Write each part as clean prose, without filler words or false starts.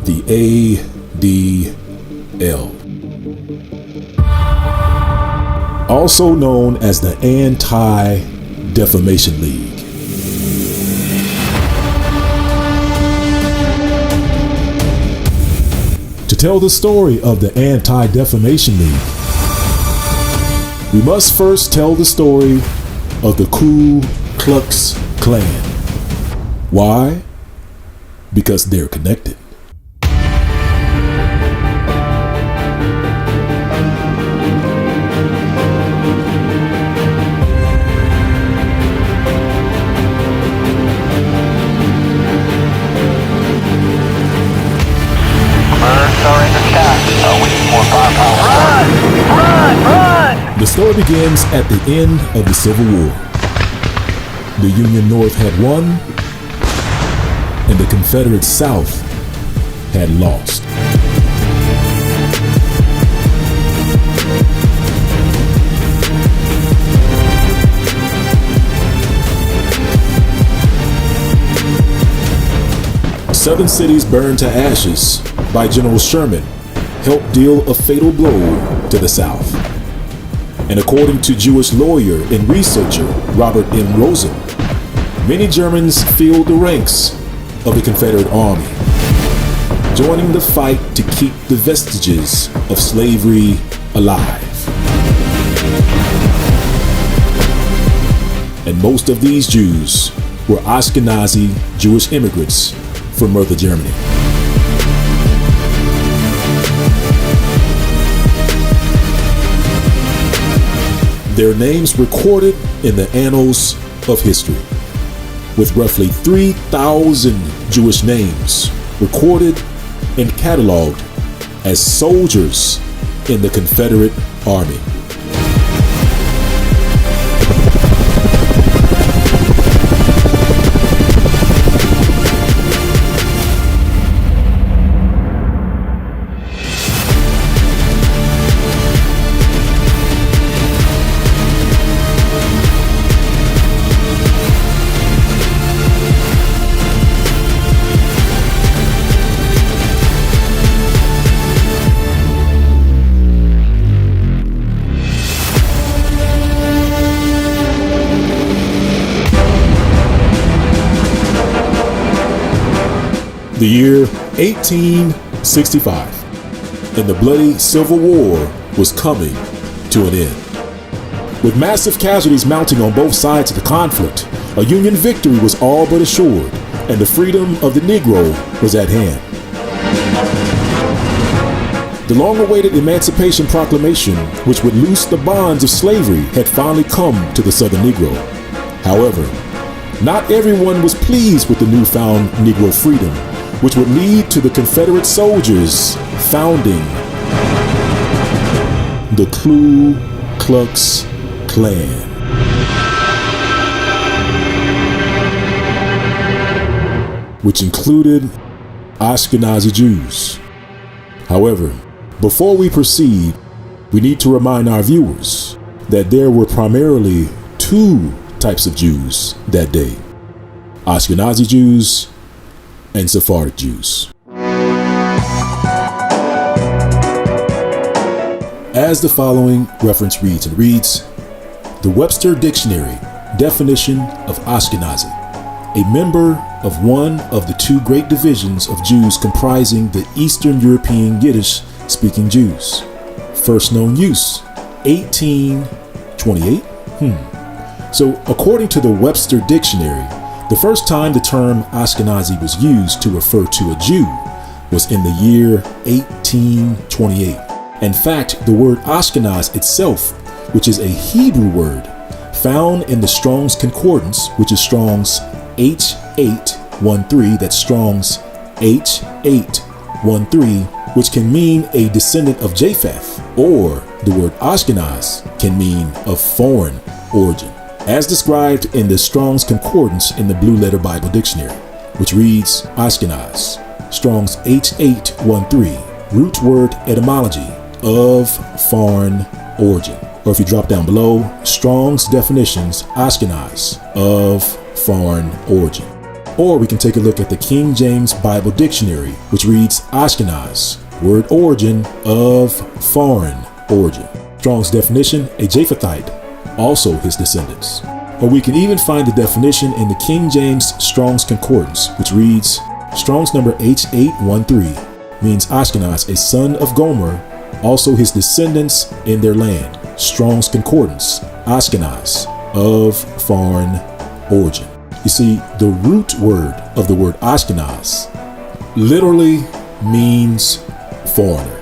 the ADL, also known as the Anti-Defamation League. To tell the story of the Anti-Defamation League, we must first tell the story of the Ku Klux Klan. Why? Because they're connected. The story begins at the end of the Civil War. The Union North had won, and the Confederate South had lost. Southern cities burned to ashes by General Sherman helped deal a fatal blow to the South. And according to Jewish lawyer and researcher Robert M. Rosen, many Germans filled the ranks of the Confederate Army, joining the fight to keep the vestiges of slavery alive. And most of these Jews were Ashkenazi Jewish immigrants from Northern Germany. Their names recorded in the annals of history, with roughly 3,000 Jewish names recorded and cataloged as soldiers in the Confederate Army. The year 1865, and the bloody Civil War was coming to an end. With massive casualties mounting on both sides of the conflict, a Union victory was all but assured, and the freedom of the Negro was at hand. The long-awaited Emancipation Proclamation, which would loose the bonds of slavery, had finally come to the Southern Negro. However, not everyone was pleased with the newfound Negro freedom, which would lead to the Confederate soldiers founding the Ku Klux Klan. Which included Ashkenazi Jews. However, before we proceed, we need to remind our viewers that there were primarily two types of Jews that day: Ashkenazi Jews and Sephardic Jews. As the following reference reads, the Webster Dictionary definition of Ashkenazi, a member of one of the two great divisions of Jews comprising the Eastern European Yiddish-speaking Jews. First known use, 1828. So according to the Webster Dictionary, the first time the term Ashkenazi was used to refer to a Jew was in the year 1828. In fact, the word Ashkenaz itself, which is a Hebrew word, found in the Strong's Concordance, which is Strong's H813, that's Strong's H813, which can mean a descendant of Japheth, or the word Ashkenaz can mean of foreign origin, as described in the Strong's Concordance in the Blue Letter Bible Dictionary, which reads Ashkenaz, Strong's H813, root word etymology, of foreign origin. Or if you drop down below, Strong's definitions, Ashkenaz, of foreign origin. Or we can take a look at the King James Bible Dictionary, which reads Ashkenaz, word origin of foreign origin. Strong's definition, a Japhethite, also his descendants. Or we can even find the definition in the King James Strong's Concordance, which reads Strong's number H813 means Ashkenaz, a son of Gomer, also his descendants in their land. Strong's Concordance, Ashkenaz, of foreign origin. You see, the root word of the word Ashkenaz literally means foreigner.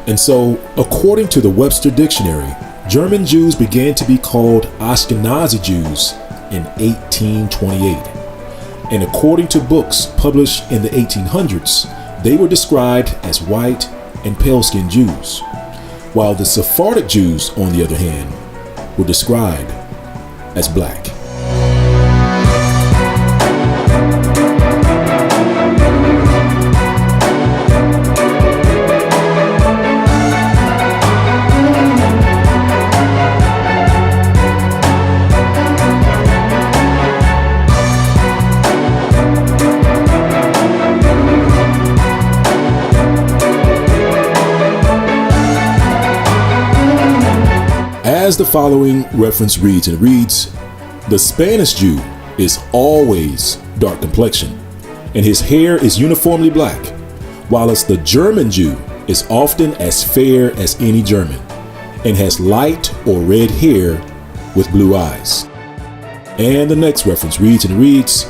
And so, according to the Webster Dictionary, German Jews began to be called Ashkenazi Jews in 1828. And according to books published in the 1800s, they were described as white and pale-skinned Jews, while the Sephardic Jews, on the other hand, were described as black. As the following reference reads, it reads, the Spanish Jew is always dark complexion, and his hair is uniformly black, whilst the German Jew is often as fair as any German, and has light or red hair with blue eyes. And the next reference reads, and reads,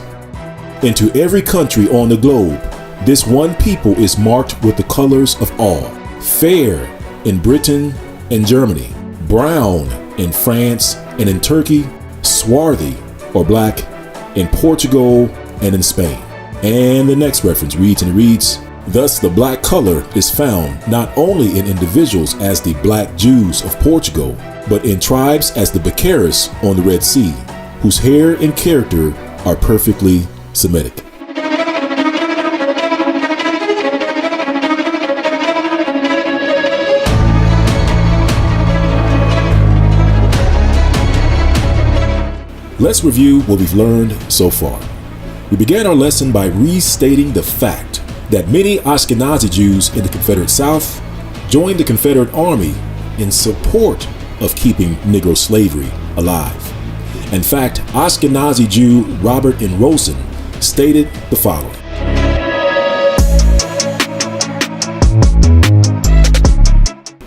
into every country on the globe, this one people is marked with the colors of all, fair in Britain and Germany, brown in France and in Turkey, swarthy or black in Portugal and in Spain. And the next reference reads, and reads, thus the black color is found not only in individuals as the black Jews of Portugal, but in tribes as the Becaris on the Red Sea, whose hair and character are perfectly Semitic. Let's review what we've learned so far. We began our lesson by restating the fact that many Ashkenazi Jews in the Confederate South joined the Confederate Army in support of keeping Negro slavery alive. In fact, Ashkenazi Jew Robert N. Rosen stated the following.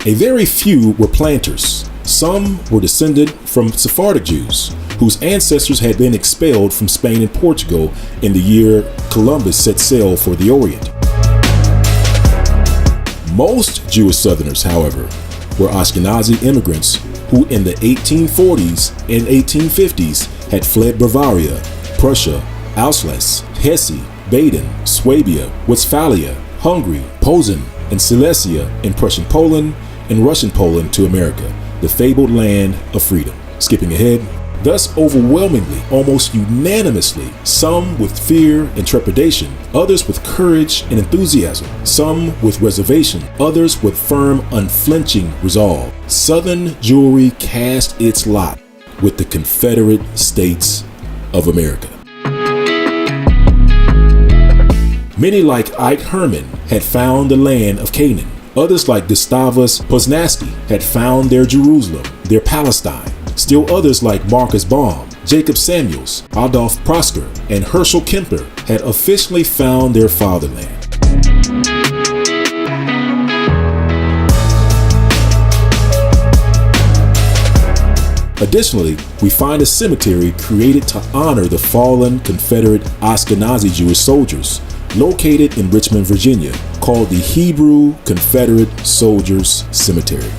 A very few were planters. Some were descended from Sephardic Jews, whose ancestors had been expelled from Spain and Portugal in the year Columbus set sail for the Orient. Most Jewish Southerners, however, were Ashkenazi immigrants who in the 1840s and 1850s had fled Bavaria, Prussia, Alsace, Hesse, Baden, Swabia, Westphalia, Hungary, Posen, and Silesia in Prussian Poland and Russian Poland to America, the fabled land of freedom. Skipping ahead, thus overwhelmingly, almost unanimously, some with fear and trepidation, others with courage and enthusiasm, some with reservation, others with firm, unflinching resolve, Southern Jewry cast its lot with the Confederate States of America. Many like Ike Herman had found the land of Canaan. Others like Gustavus Poznański had found their Jerusalem, their Palestine. Still others like Marcus Baum, Jacob Samuels, Adolf Prosker, and Herschel Kemper had officially found their fatherland. Additionally, we find a cemetery created to honor the fallen Confederate Ashkenazi Jewish soldiers located in Richmond, Virginia, called the Hebrew Confederate Soldiers Cemetery.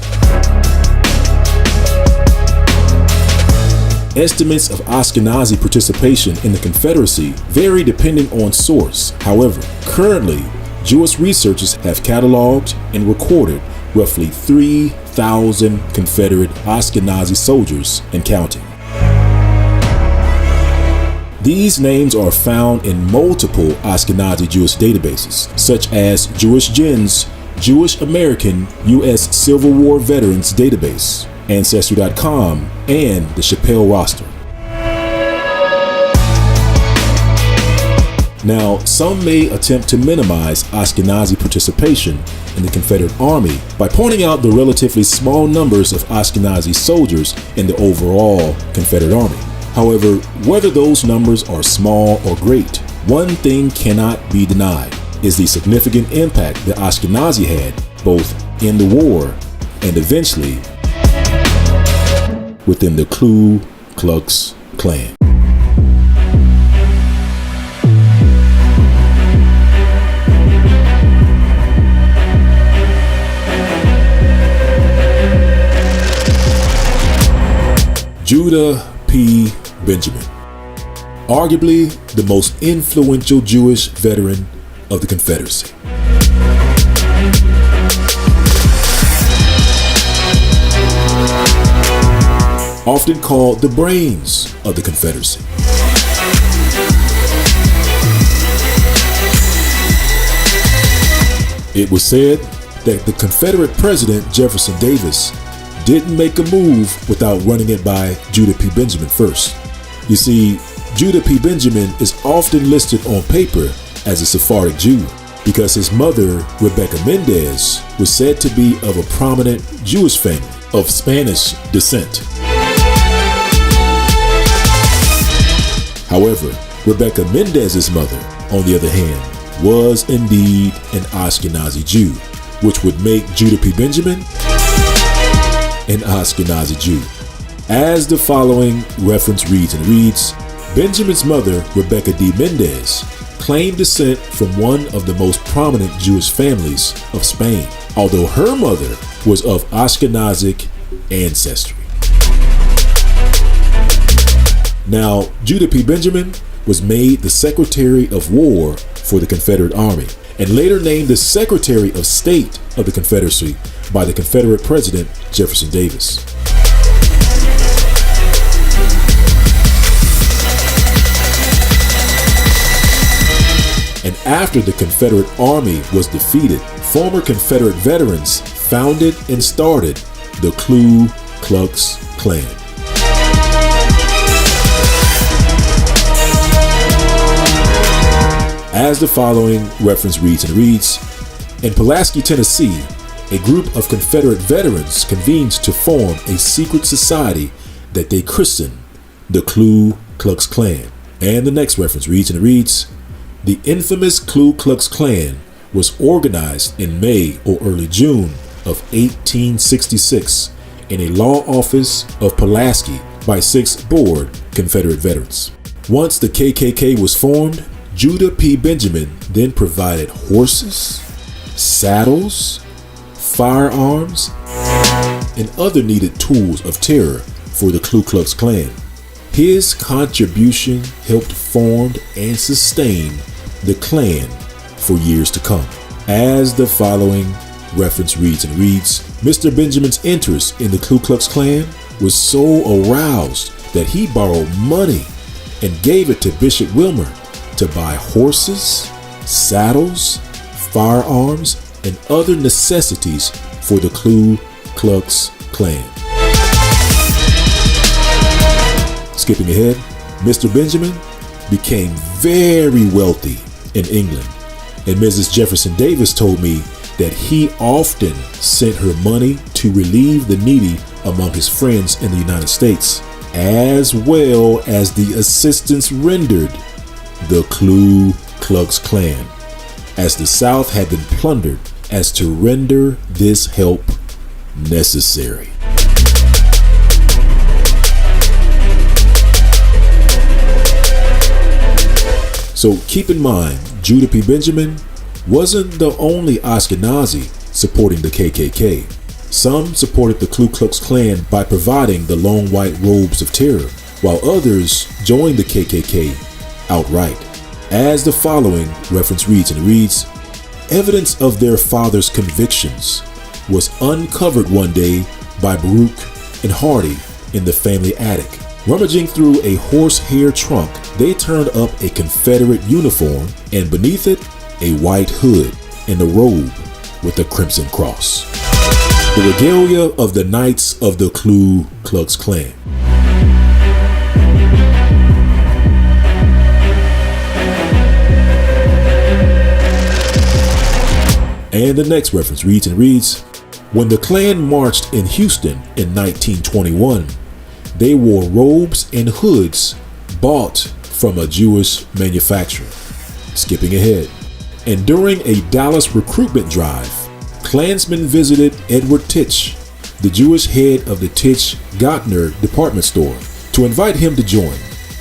Estimates of Ashkenazi participation in the Confederacy vary depending on source. However, currently, Jewish researchers have cataloged and recorded roughly 3,000 Confederate Ashkenazi soldiers and counting. These names are found in multiple Ashkenazi Jewish databases, such as Jewish Gen's Jewish American U.S. Civil War Veterans Database, Ancestry.com, and the Chappelle roster. Now, some may attempt to minimize Ashkenazi participation in the Confederate Army by pointing out the relatively small numbers of Ashkenazi soldiers in the overall Confederate Army. However, whether those numbers are small or great, one thing cannot be denied is the significant impact the Ashkenazi had both in the war and eventually within the Ku Klux Klan. Judah P. Benjamin, arguably the most influential Jewish veteran of the Confederacy. Often called the brains of the Confederacy. It was said that the Confederate President Jefferson Davis didn't make a move without running it by Judah P. Benjamin first. You see, Judah P. Benjamin is often listed on paper as a Sephardic Jew because his mother, Rebecca Mendez, was said to be of a prominent Jewish family of Spanish descent. However, Rebecca Mendez's mother, on the other hand, was indeed an Ashkenazi Jew, which would make Judah P. Benjamin an Ashkenazi Jew. As the following reference reads, Benjamin's mother, Rebecca D. Mendez, claimed descent from one of the most prominent Jewish families of Spain, although her mother was of Ashkenazic ancestry. Now, Judah P. Benjamin was made the Secretary of War for the Confederate Army and later named the Secretary of State of the Confederacy by the Confederate President Jefferson Davis. And after the Confederate Army was defeated, former Confederate veterans founded and started the Ku Klux Klan. As the following reference reads, in Pulaski, Tennessee, a group of Confederate veterans convened to form a secret society that they christened the Ku Klux Klan. And the next reference reads, the infamous Ku Klux Klan was organized in May or early June of 1866 in a law office of Pulaski by 6 bored Confederate veterans. Once the KKK was formed, Judah P. Benjamin then provided horses, saddles, firearms, and other needed tools of terror for the Ku Klux Klan. His contribution helped form and sustain the Klan for years to come. As the following reference reads, Mr. Benjamin's interest in the Ku Klux Klan was so aroused that he borrowed money and gave it to Bishop Wilmer to buy horses, saddles, firearms, and other necessities for the Ku Klux Klan. Skipping ahead, Mr. Benjamin became very wealthy in England, and Mrs. Jefferson Davis told me that he often sent her money to relieve the needy among his friends in the United States, as well as the assistance rendered the Ku Klux Klan, as the South had been plundered, as to render this help necessary. So keep in mind, Judah P. Benjamin wasn't the only Ashkenazi supporting the KKK. Some supported the Ku Klux Klan by providing the long white robes of terror, while others joined the KKK outright. As the following reference reads, evidence of their father's convictions was uncovered one day by Baruch and Hardy in the family attic. Rummaging through a horsehair trunk, they turned up a Confederate uniform and beneath it, a white hood and a robe with a crimson cross. The regalia of the Knights of the Ku Klux Klan. And the next reference reads, when the Klan marched in Houston in 1921, they wore robes and hoods bought from a Jewish manufacturer. Skipping ahead. And during a Dallas recruitment drive, Klansmen visited Edward Titch, the Jewish head of the Titch Gartner department store, to invite him to join.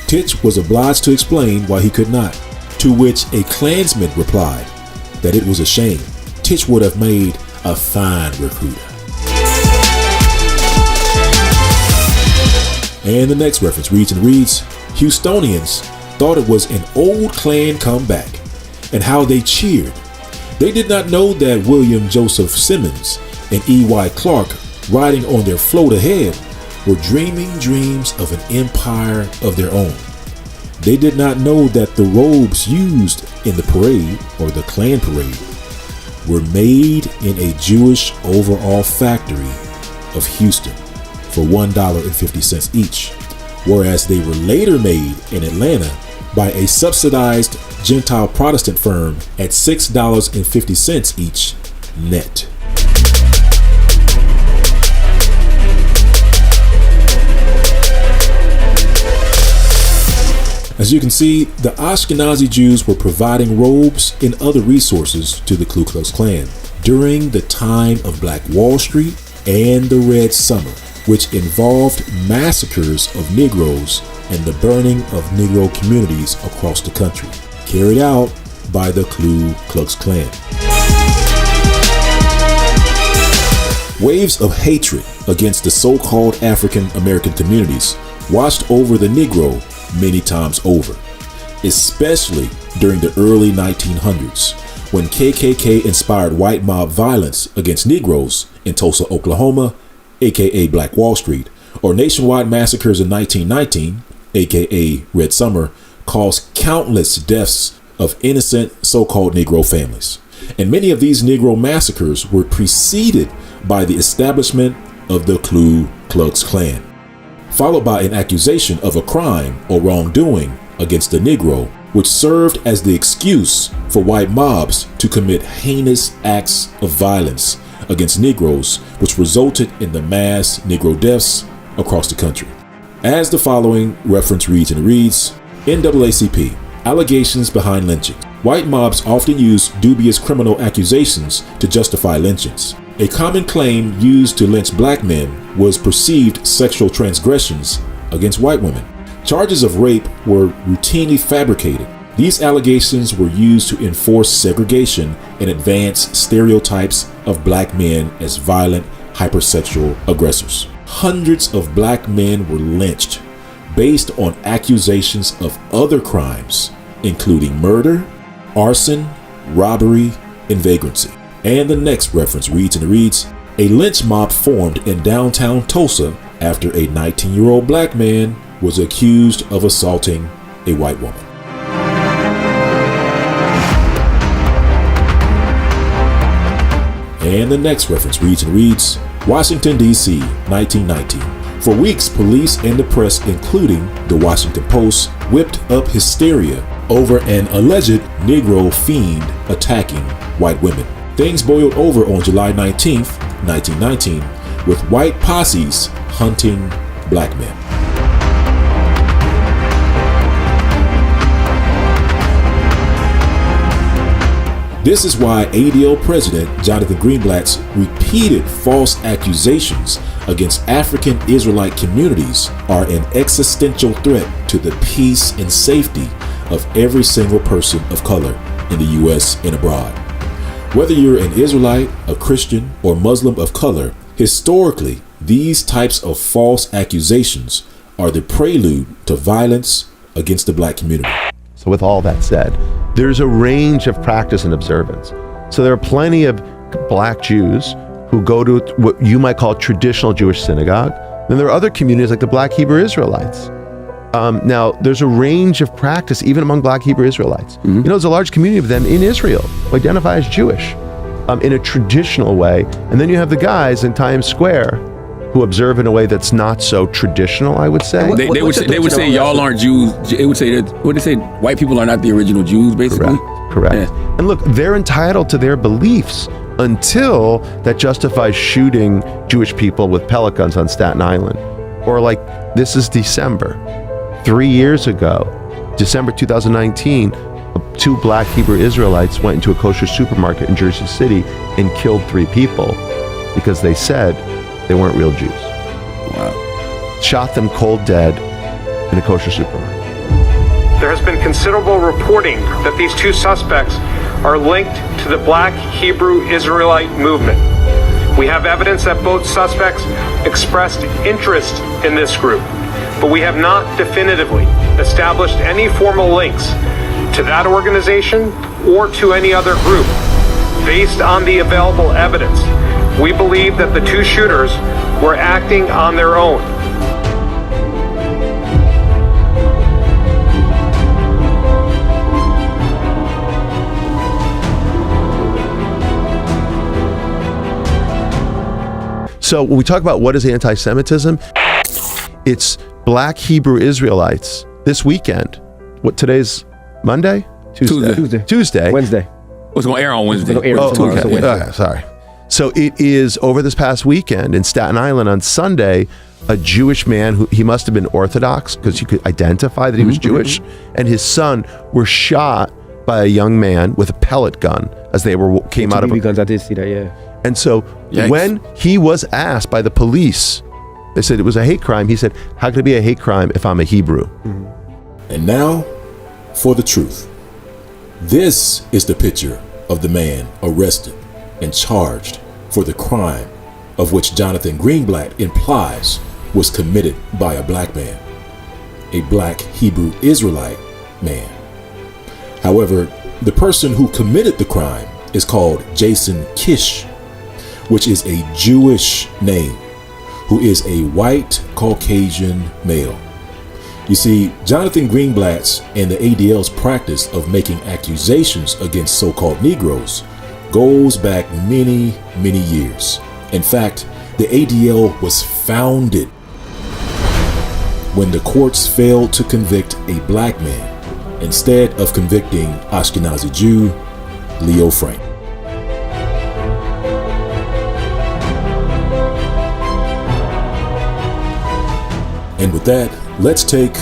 Titch was obliged to explain why he could not, to which a Klansman replied that it was a shame. Titch would have made a fine recruiter. And the next reference reads, Houstonians thought it was an old Klan comeback, and how they cheered. They did not know that William Joseph Simmons and E.Y. Clark, riding on their float ahead, were dreaming dreams of an empire of their own. They did not know that the robes used in the parade, or the Klan parade, were made in a Jewish overall factory of Houston for $1.50 each, whereas they were later made in Atlanta by a subsidized Gentile Protestant firm at $6.50 each net. As you can see, the Ashkenazi Jews were providing robes and other resources to the Ku Klux Klan during the time of Black Wall Street and the Red Summer, which involved massacres of Negroes and the burning of Negro communities across the country, carried out by the Ku Klux Klan. Waves of hatred against the so-called African American communities washed over the Negro many times over, especially during the early 1900s, when KKK inspired white mob violence against Negroes in Tulsa, Oklahoma, aka Black Wall Street, or nationwide massacres in 1919, aka Red Summer, caused countless deaths of innocent so-called Negro families. And many of these Negro massacres were preceded by the establishment of the Ku Klux Klan, followed by an accusation of a crime or wrongdoing against the Negro, which served as the excuse for white mobs to commit heinous acts of violence against Negroes, which resulted in the mass Negro deaths across the country. As the following reference reads, NAACP, allegations behind lynching. White mobs often use dubious criminal accusations to justify lynchings. A common claim used to lynch black men was perceived sexual transgressions against white women. Charges of rape were routinely fabricated. These allegations were used to enforce segregation and advance stereotypes of black men as violent, hypersexual aggressors. Hundreds of black men were lynched based on accusations of other crimes, including murder, arson, robbery, and vagrancy. And the next reference reads, a lynch mob formed in downtown Tulsa after a 19-year-old black man was accused of assaulting a white woman. And the next reference reads, Washington, D.C., 1919. For weeks, police and the press, including the Washington Post, whipped up hysteria over an alleged Negro fiend attacking white women. Things boiled over on July 19th, 1919, with white posses hunting black men. This is why ADL President Jonathan Greenblatt's repeated false accusations against African Israelite communities are an existential threat to the peace and safety of every single person of color in the U.S. and abroad. Whether you're an Israelite, a Christian, or Muslim of color, historically, these types of false accusations are the prelude to violence against the black community. So with all that said, there's a range of practice and observance. So there are plenty of black Jews who go to what you might call traditional Jewish synagogue. Then there are other communities like the Black Hebrew Israelites. Now, there's a range of practice even among Black Hebrew Israelites. Mm-hmm. You know, there's a large community of them in Israel who identify as Jewish. in a traditional way. And then you have the guys in Times Square who observe in a way that's not so traditional, I would say. They would say y'all aren't Jews. It would say that, what they say, white people are not the original Jews, basically. Correct. Yeah. And look, they're entitled to their beliefs until that justifies shooting Jewish people with pellet guns on Staten Island. Or like, this is December. 3 years ago, December 2019, 2 black Hebrew Israelites went into a kosher supermarket in Jersey City and killed 3 people because they said they weren't real Jews. Wow. Shot them cold dead in a kosher supermarket. There has been considerable reporting that these 2 suspects are linked to the Black Hebrew Israelite movement. We have evidence that both suspects expressed interest in this group, but we have not definitively established any formal links to that organization or to any other group. Based on the available evidence, we believe that the 2 shooters were acting on their own. So when we talk about what is anti-Semitism, it's black Hebrew Israelites this weekend. What, today's Monday? Tuesday. Wednesday. It's going to air on Wednesday. Sorry. So it is over this past weekend in Staten Island on Sunday, a Jewish man who he must have been Orthodox because you could identify that he was Jewish, and his son were shot by a young man with a pellet gun as they came out of BB guns. I did see that, yeah. And so when he was asked by the police, they said it was a hate crime. He said, how could it be a hate crime if I'm a Hebrew? And now for the truth. This is the picture of the man arrested and charged for the crime of which Jonathan Greenblatt implies was committed by a black man, a black Hebrew Israelite man. However, the person who committed the crime is called Jason Kish, which is a Jewish name, who is a white Caucasian male. You see, Jonathan Greenblatt's and the ADL's practice of making accusations against so-called Negroes goes back many, many years. In fact, the ADL was founded when the courts failed to convict a black man instead of convicting Ashkenazi Jew Leo Frank. And with that, let's take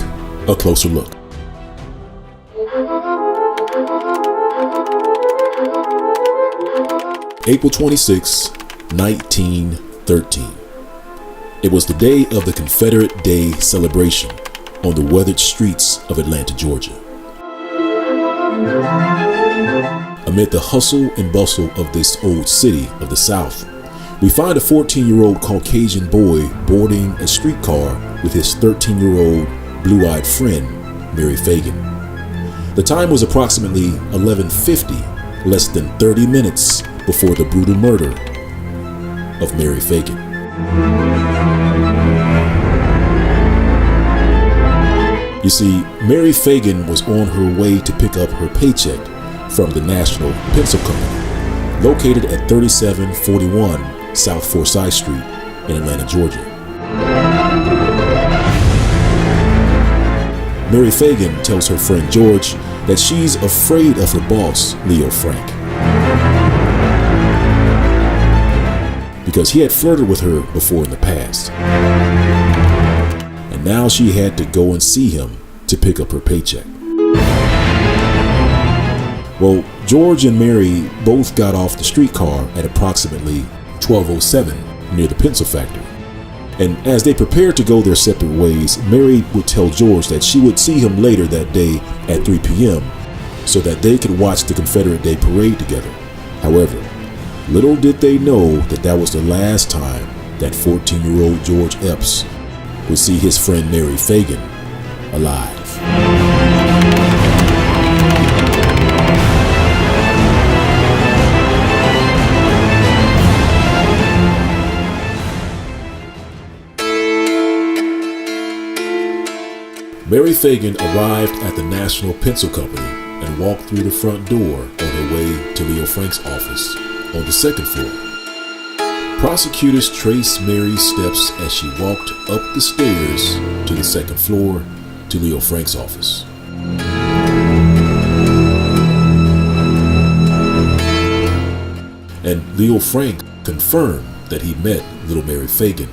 a closer look. April 26, 1913. It was the day of the Confederate Day celebration on the weathered streets of Atlanta, Georgia. Amid the hustle and bustle of this old city of the South, we find a 14-year-old Caucasian boy boarding a streetcar with his 13-year-old blue-eyed friend, Mary Fagan. The time was approximately 11:50, less than 30 minutes before the brutal murder of Mary Fagan. You see, Mary Fagan was on her way to pick up her paycheck from the National Pencil Company, located at 3741 South Forsyth Street in Atlanta, Georgia. Mary Fagan tells her friend George that she's afraid of her boss, Leo Frank, because he had flirted with her before in the past. And now she had to go and see him to pick up her paycheck. Well, George and Mary both got off the streetcar at approximately 12:07 near the pencil factory. And as they prepared to go their separate ways, Mary would tell George that she would see him later that day at 3 p.m. so that they could watch the Confederate Day parade together. However, little did they know that that was the last time that 14-year-old George Epps would see his friend Mary Fagan alive. Mary Fagan arrived at the National Pencil Company and walked through the front door on her way to Leo Frank's office, on the second floor. Prosecutors traced Mary's steps as she walked up the stairs to the second floor to Leo Frank's office. And Leo Frank confirmed that he met little Mary Fagan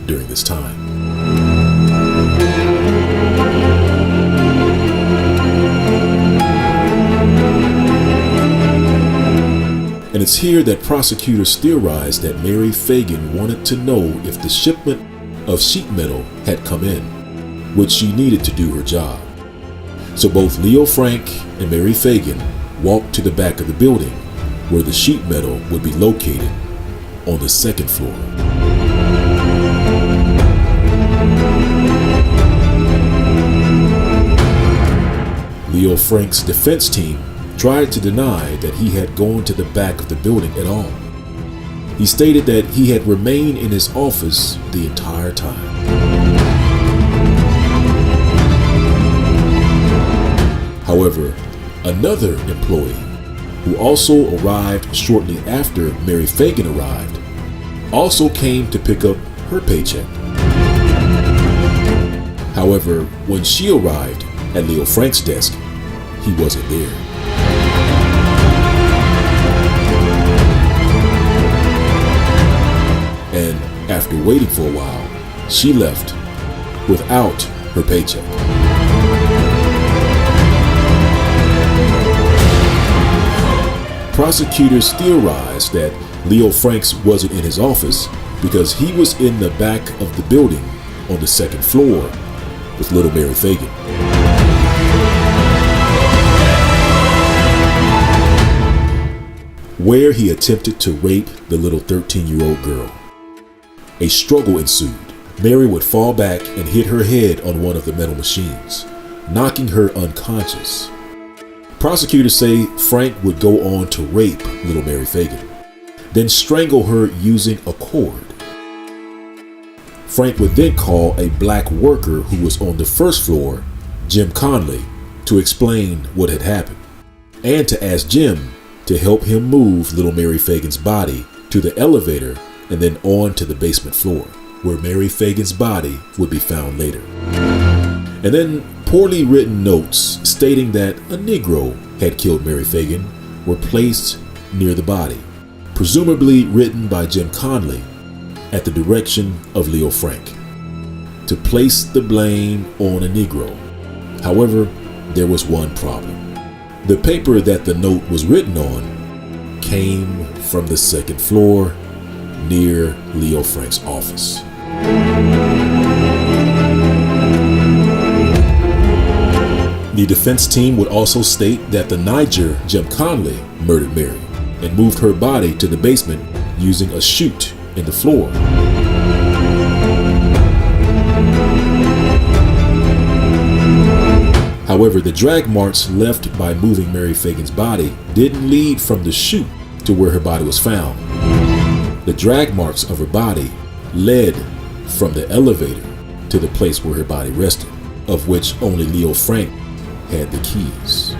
during this time. And it's here that prosecutors theorized that Mary Fagan wanted to know if the shipment of sheet metal had come in, which she needed to do her job. So both Leo Frank and Mary Fagan walked to the back of the building where the sheet metal would be located on the second floor. Leo Frank's defense team tried to deny that he had gone to the back of the building at all. He stated that he had remained in his office the entire time. However, another employee, who also arrived shortly after Mary Fagan arrived, also came to pick up her paycheck. However, when she arrived at Leo Frank's desk, he wasn't there. And after waiting for a while, she left without her paycheck. Prosecutors theorized that Leo Franks wasn't in his office because he was in the back of the building on the second floor with little Mary Fagan. Where he attempted to rape the little 13-year-old girl. A struggle ensued. Mary would fall back and hit her head on one of the metal machines, knocking her unconscious. Prosecutors say Frank would go on to rape little Mary Fagan, then strangle her using a cord. Frank would then call a black worker who was on the first floor, Jim Conley, to explain what had happened, and to ask Jim to help him move little Mary Fagan's body to the elevator and then on to the basement floor, where Mary Fagan's body would be found later. And then poorly written notes stating that a Negro had killed Mary Fagan were placed near the body, presumably written by Jim Conley at the direction of Leo Frank, to place the blame on a Negro. However, there was one problem. The paper that the note was written on came from the second floor near Leo Frank's office. The defense team would also state that the Niger, Jim Conley, murdered Mary and moved her body to the basement using a chute in the floor. However, the drag marks left by moving Mary Fagan's body didn't lead from the chute to where her body was found. The drag marks of her body led from the elevator to the place where her body rested, of which only Leo Frank had the keys.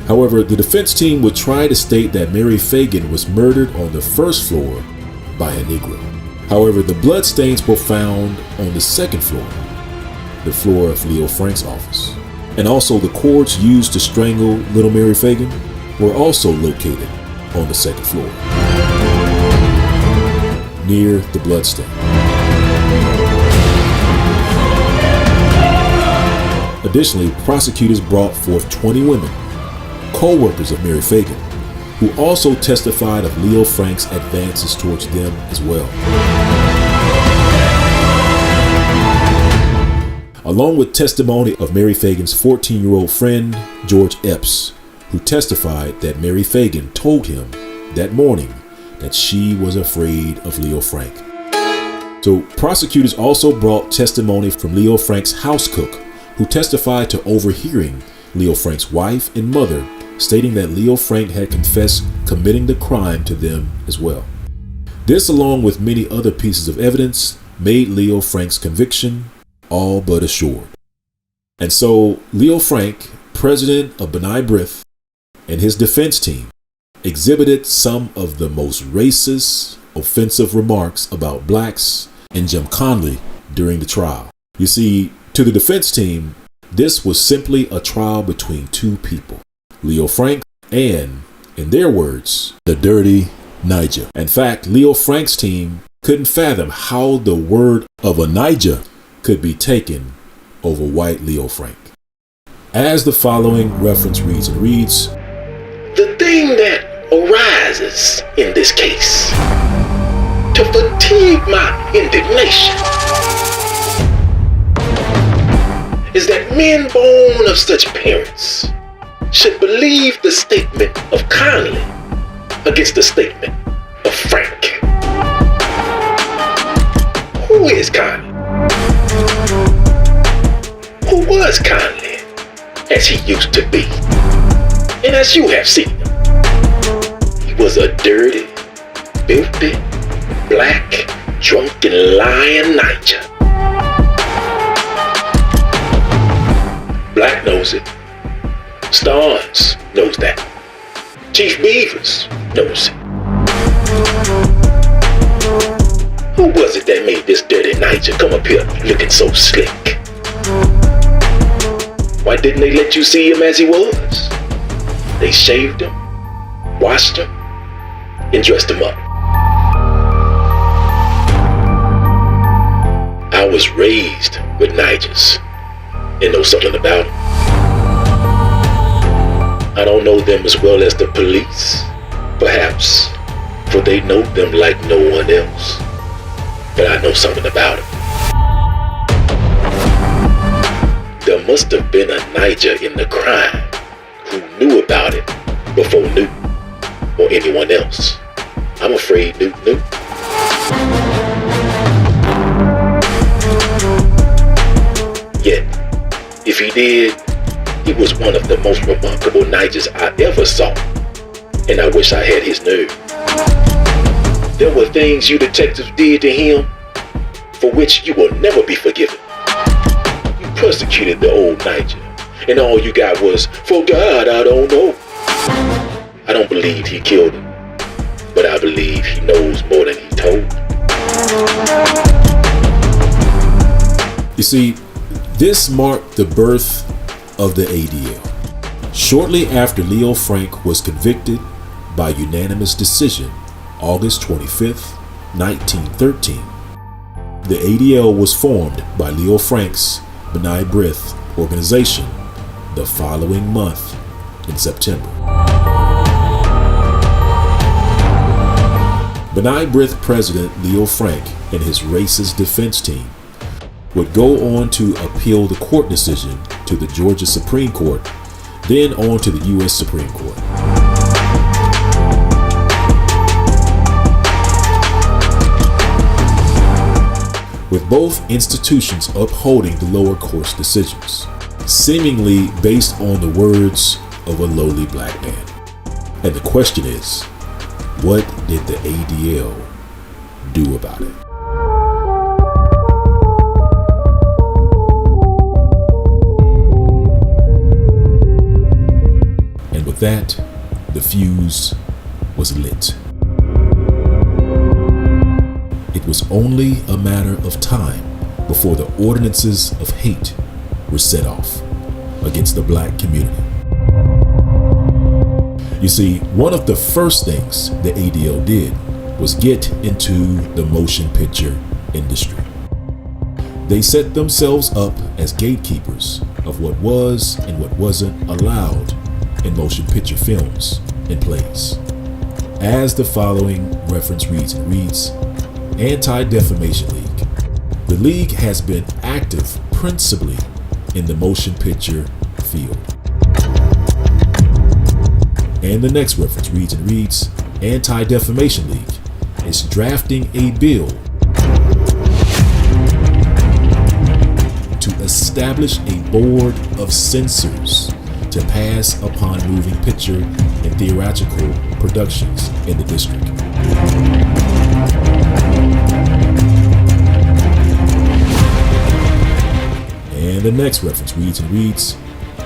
However, the defense team would try to state that Mary Fagan was murdered on the first floor by a Negro. However, the blood stains were found on the second floor, the floor of Leo Frank's office. And also the cords used to strangle little Mary Fagan were also located on the second floor, near the bloodstain. Additionally, prosecutors brought forth 20 women, co-workers of Mary Fagan, who also testified of Leo Frank's advances towards them as well. Along with testimony of Mary Fagan's 14-year-old friend, George Epps, who testified that Mary Fagan told him that morning that she was afraid of Leo Frank. So prosecutors also brought testimony from Leo Frank's house cook, who testified to overhearing Leo Frank's wife and mother stating that Leo Frank had confessed committing the crime to them as well. This, along with many other pieces of evidence, made Leo Frank's conviction all but assured. And so Leo Frank, president of B'nai B'rith, and his defense team exhibited some of the most racist, offensive remarks about blacks and Jim Conley during the trial. You see, to the defense team, this was simply a trial between two people, Leo Frank and, in their words, the dirty Niger. In fact, Leo Frank's team couldn't fathom how the word of a Niger could be taken over white Leo Frank. As the following reference reads and reads, the thing that arises in this case to fatigue my indignation is that men born of such parents should believe the statement of Conley against the statement of Frank. Who is Conley? Who was Conley as he used to be? And as you have seen him, he was a dirty, filthy, black, drunken, lying Niger. Black knows it. Starnes knows that. Chief Beavers knows it. Who was it that made this dirty Niger come up here looking so slick? Why didn't they let you see him as he was? They shaved him, washed him, and dressed him up. I was raised with Nigers and know something about them. I don't know them as well as the police, perhaps, for they know them like no one else. But I know something about them. There must have been a Niger in the crime who knew about it before Newt or anyone else. I'm afraid Newt knew. Yet, if he did, he was one of the most remarkable Nigers I ever saw, and I wish I had his nerve. There were things you detectives did to him for which you will never be forgiven. You persecuted the old Niger, and all you got was, for God, I don't know. I don't believe he killed him, but I believe he knows more than he told. You see, this marked the birth of the ADL. Shortly after Leo Frank was convicted by unanimous decision, August 25th, 1913, the ADL was formed by Leo Frank's B'nai B'rith organization the following month in September. B'nai B'rith President Leo Frank and his racist defense team would go on to appeal the court decision to the Georgia Supreme Court, then on to the U.S. Supreme Court. With both institutions upholding the lower court's decisions, seemingly based on the words of a lowly black man. And the question is, what did the ADL do about it? And with that, the fuse was lit. It was only a matter of time before the ordinances of hate were set off against the black community. You see, one of the first things the ADL did was get into the motion picture industry. They set themselves up as gatekeepers of what was and what wasn't allowed in motion picture films and plays. As the following reference reads and reads, Anti-Defamation League. The league has been active principally in the motion picture field. And the next reference reads and reads, Anti-Defamation League is drafting a bill to establish a board of censors to pass upon moving picture and theatrical productions in the district. And the next reference reads,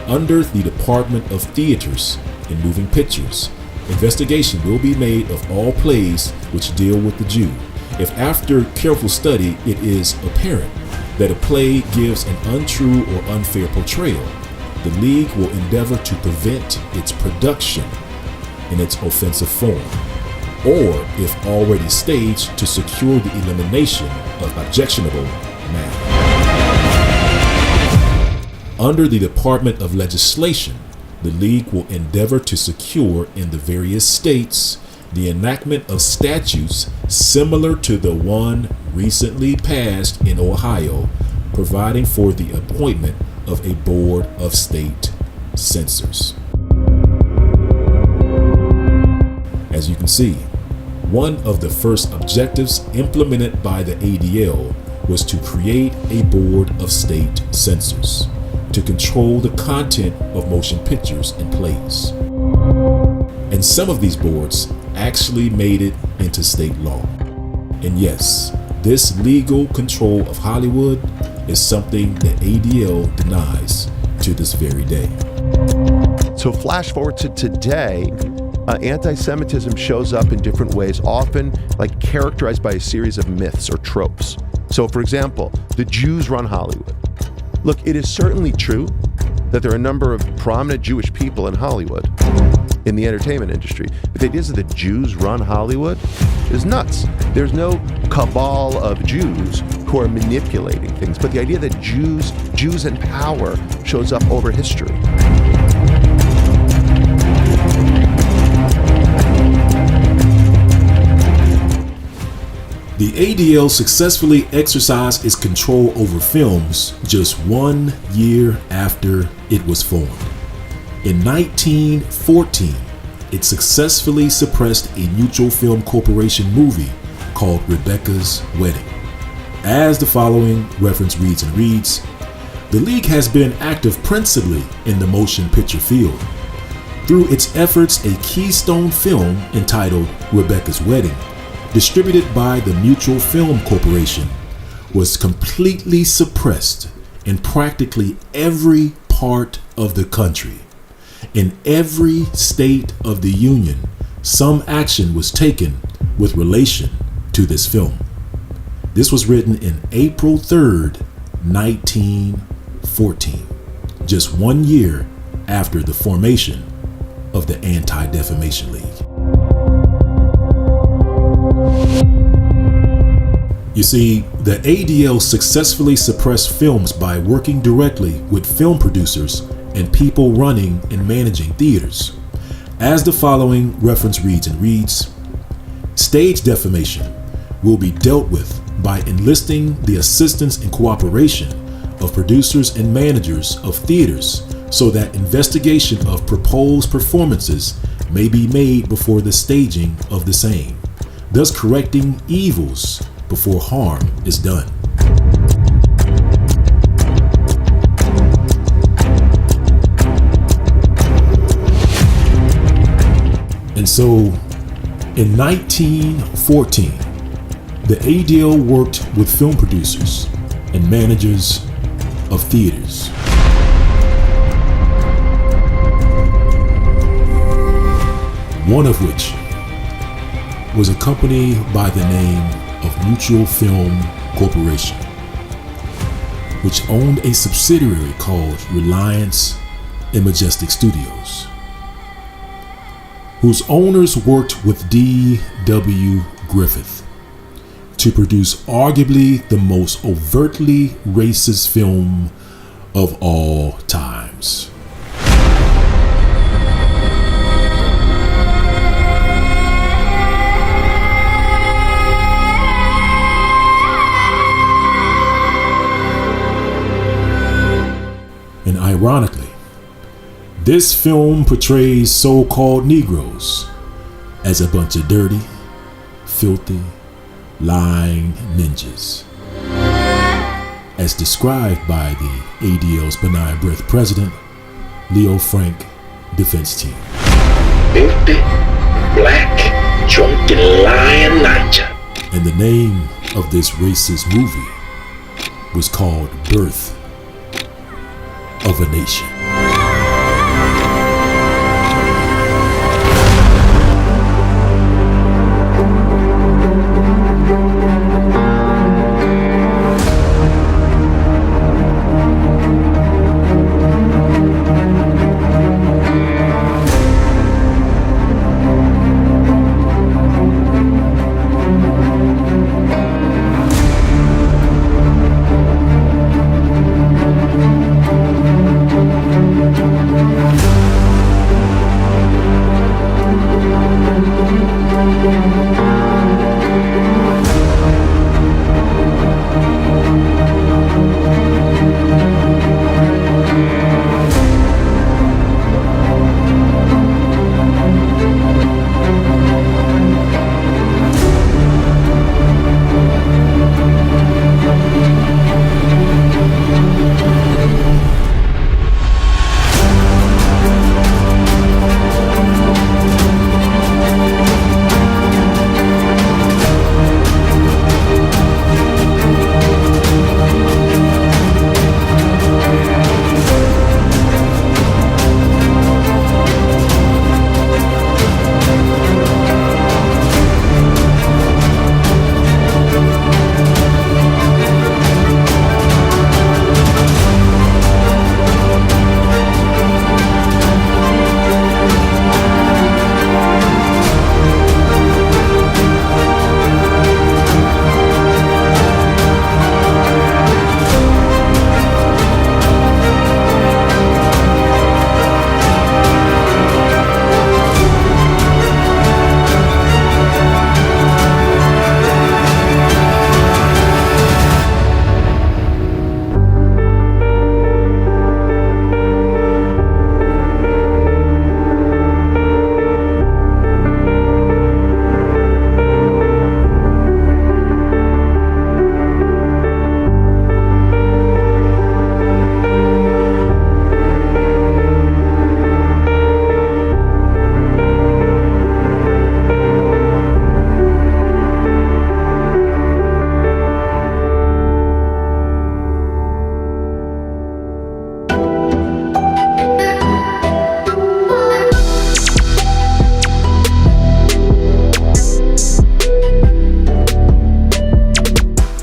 under the Department of Theaters and Moving Pictures, investigation will be made of all plays which deal with the Jew. If after careful study it is apparent that a play gives an untrue or unfair portrayal, the League will endeavor to prevent its production in its offensive form, or if already staged, to secure the elimination of objectionable matter. Under the Department of Legislation, the League will endeavor to secure in the various states the enactment of statutes similar to the one recently passed in Ohio, providing for the appointment of a board of state censors. As you can see, one of the first objectives implemented by the ADL was to create a board of state censors to control the content of motion pictures and plays. And some of these boards actually made it into state law. And yes, this legal control of Hollywood is something that ADL denies to this very day. So flash forward to today, anti-Semitism shows up in different ways, often like characterized by a series of myths or tropes. So for example, the Jews run Hollywood. Look, it is certainly true that there are a number of prominent Jewish people in Hollywood, in the entertainment industry. But the idea that the Jews run Hollywood is nuts. There's no cabal of Jews who are manipulating things, but the idea that Jews in power shows up over history. The ADL successfully exercised its control over films just 1 year after it was formed. In 1914, it successfully suppressed a Mutual Film Corporation movie called Rebecca's Wedding. As the following reference reads, the League has been active principally in the motion picture field. Through its efforts, a keystone film entitled Rebecca's Wedding, distributed by the Mutual Film Corporation, was completely suppressed in practically every part of the country. In every state of the Union, some action was taken with relation to this film. This was written in April 3rd, 1914, just 1 year after the formation of the Anti-Defamation League. You see, the ADL successfully suppressed films by working directly with film producers and people running and managing theaters. As the following reference reads, stage defamation will be dealt with by enlisting the assistance and cooperation of producers and managers of theaters so that investigation of proposed performances may be made before the staging of the same, thus correcting evils before harm is done. And so in 1914, the ADL worked with film producers and managers of theaters. One of which was a company by the name of Mutual Film Corporation, which owned a subsidiary called Reliance and Majestic Studios, whose owners worked with D.W. Griffith to produce arguably the most overtly racist film of all times. And ironically, this film portrays so-called Negroes as a bunch of dirty, filthy, lying ninjas, as described by the ADL's benign breath president, Leo Frank defense team. Filthy, black, drunken, lying ninja. And the name of this racist movie was called Birth a nation.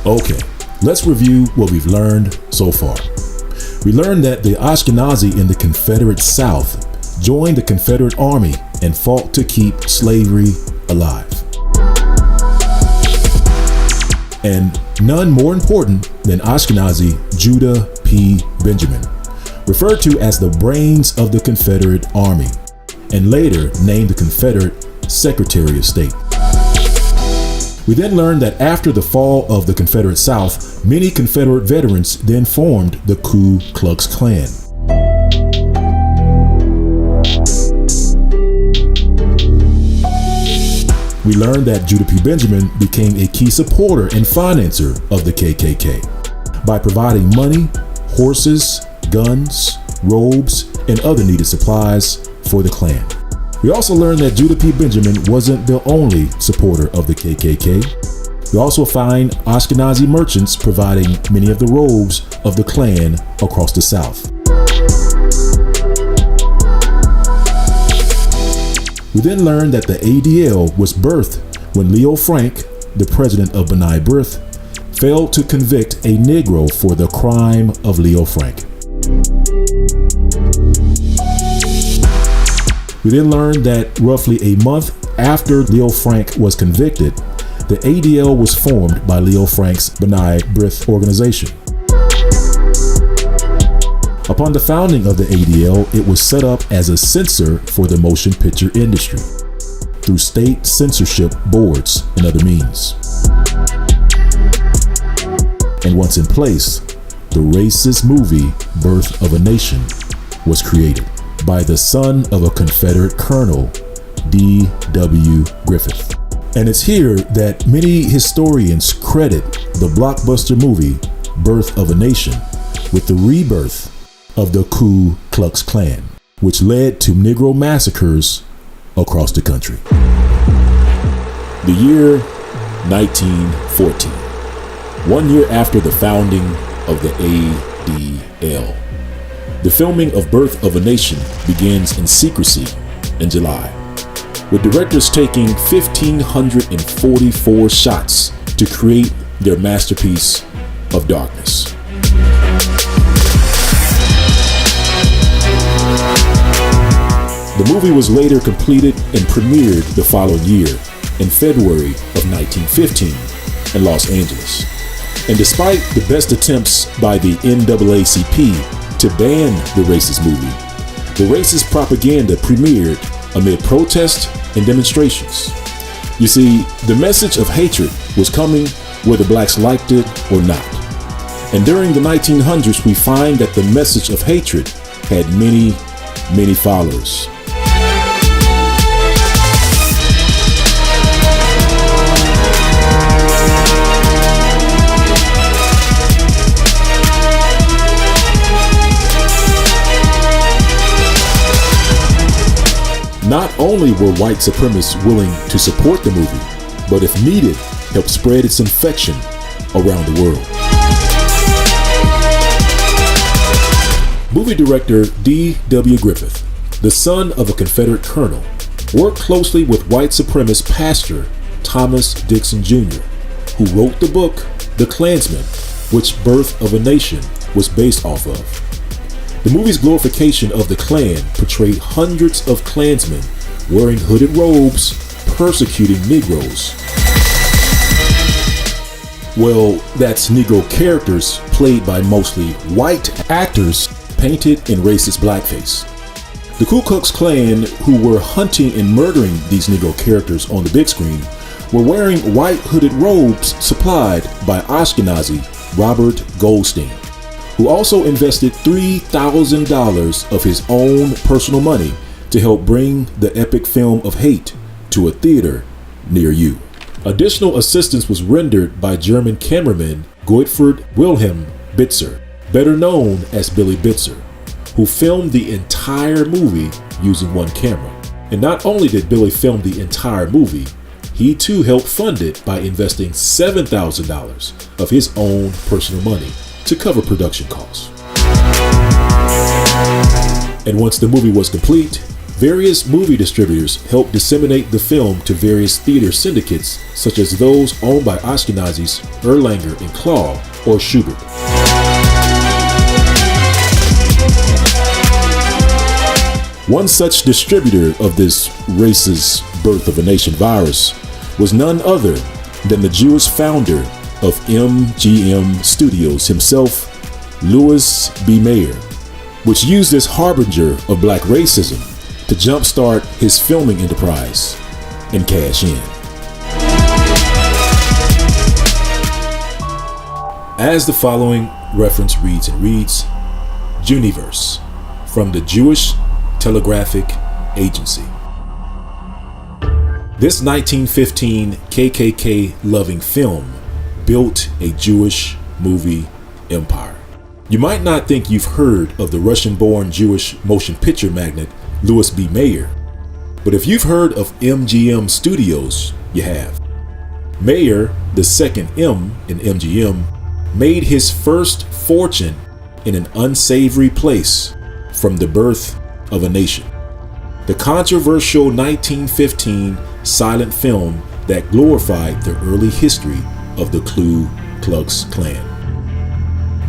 Okay, let's review what we've learned so far. We learned that the Ashkenazi in the Confederate South joined the Confederate Army and fought to keep slavery alive. And none more important than Ashkenazi Judah P. Benjamin, referred to as the brains of the Confederate Army, and later named the Confederate Secretary of State. We then learned that after the fall of the Confederate South, many Confederate veterans then formed the Ku Klux Klan. We learned that Judah P. Benjamin became a key supporter and financer of the KKK by providing money, horses, guns, robes, and other needed supplies for the Klan. We also learned that Judah P. Benjamin wasn't the only supporter of the KKK. We also find Ashkenazi merchants providing many of the robes of the Klan across the South. We then learned that the ADL was birthed when Leo Frank, the president of B'nai B'rith, failed to convict a Negro for the crime of Leo Frank. We then learned that roughly a month after Leo Frank was convicted, the ADL was formed by Leo Frank's B'nai B'rith organization. Upon the founding of the ADL, it was set up as a censor for the motion picture industry through state censorship boards and other means. And once in place, the racist movie Birth of a Nation was created by the son of a Confederate colonel, D.W. Griffith. And it's here that many historians credit the blockbuster movie Birth of a Nation with the rebirth of the Ku Klux Klan, which led to Negro massacres across the country. The year 1914, 1 year after the founding of the ADL. The filming of Birth of a Nation begins in secrecy in July, with directors taking 1,544 shots to create their masterpiece of darkness. The movie was later completed and premiered the following year in February of 1915 in Los Angeles. And despite the best attempts by the NAACP to ban the racist movie, the racist propaganda premiered amid protests and demonstrations. You see, the message of hatred was coming whether blacks liked it or not. And during the 1900s, we find that the message of hatred had many, many followers. Not only were white supremacists willing to support the movie, but if needed, help spread its infection around the world. Movie director D.W. Griffith, the son of a Confederate colonel, worked closely with white supremacist pastor Thomas Dixon Jr., who wrote the book The Klansman, which Birth of a Nation was based off of. The movie's glorification of the Klan portrayed hundreds of Klansmen wearing hooded robes, persecuting Negroes. Well, that's Negro characters played by mostly white actors painted in racist blackface. The Ku Klux Klan, who were hunting and murdering these Negro characters on the big screen, were wearing white hooded robes supplied by Ashkenazi Robert Goldstein, who also invested $3,000 of his own personal money to help bring the epic film of hate to a theater near you. Additional assistance was rendered by German cameraman Gottfried Wilhelm Bitzer, better known as Billy Bitzer, who filmed the entire movie using one camera. And not only did Billy film the entire movie, he too helped fund it by investing $7,000 of his own personal money to cover production costs. And once the movie was complete, various movie distributors helped disseminate the film to various theater syndicates, such as those owned by Ashkenazis Erlanger and Klaw or Schubert. One such distributor of this racist Birth of a Nation virus was none other than the Jewish founder of MGM Studios himself, Louis B. Mayer, which used this harbinger of black racism to jumpstart his filming enterprise and cash in. As the following reference reads, Juniverse, from the Jewish Telegraphic Agency. This 1915 KKK-loving film built a Jewish movie empire. You might not think you've heard of the Russian-born Jewish motion picture magnate Louis B. Mayer, but if you've heard of MGM Studios, you have. Mayer, the second M in MGM, made his first fortune in an unsavory place from the Birth of a Nation, the controversial 1915 silent film that glorified the early history of the Ku Klux Klan.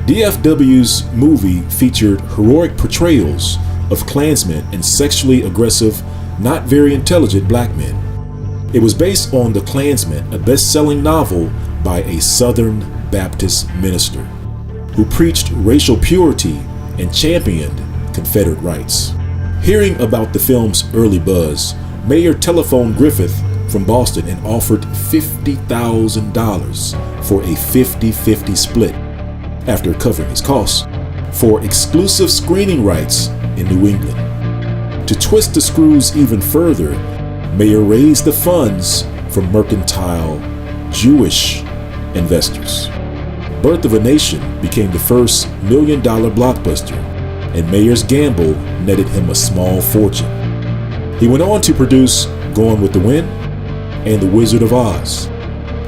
DFW's movie featured heroic portrayals of Klansmen and sexually aggressive, not very intelligent black men. It was based on The Klansman, a best-selling novel by a Southern Baptist minister who preached racial purity and championed Confederate rights. Hearing about the film's early buzz, Mayer telephoned Griffith from Boston and offered $50,000 for a 50-50 split, after covering his costs, for exclusive screening rights in New England. To twist the screws even further, Mayer raised the funds from mercantile Jewish investors. Birth of a Nation became the first $1 million blockbuster, and Mayer's gamble netted him a small fortune. He went on to produce Gone with the Wind and The Wizard of Oz,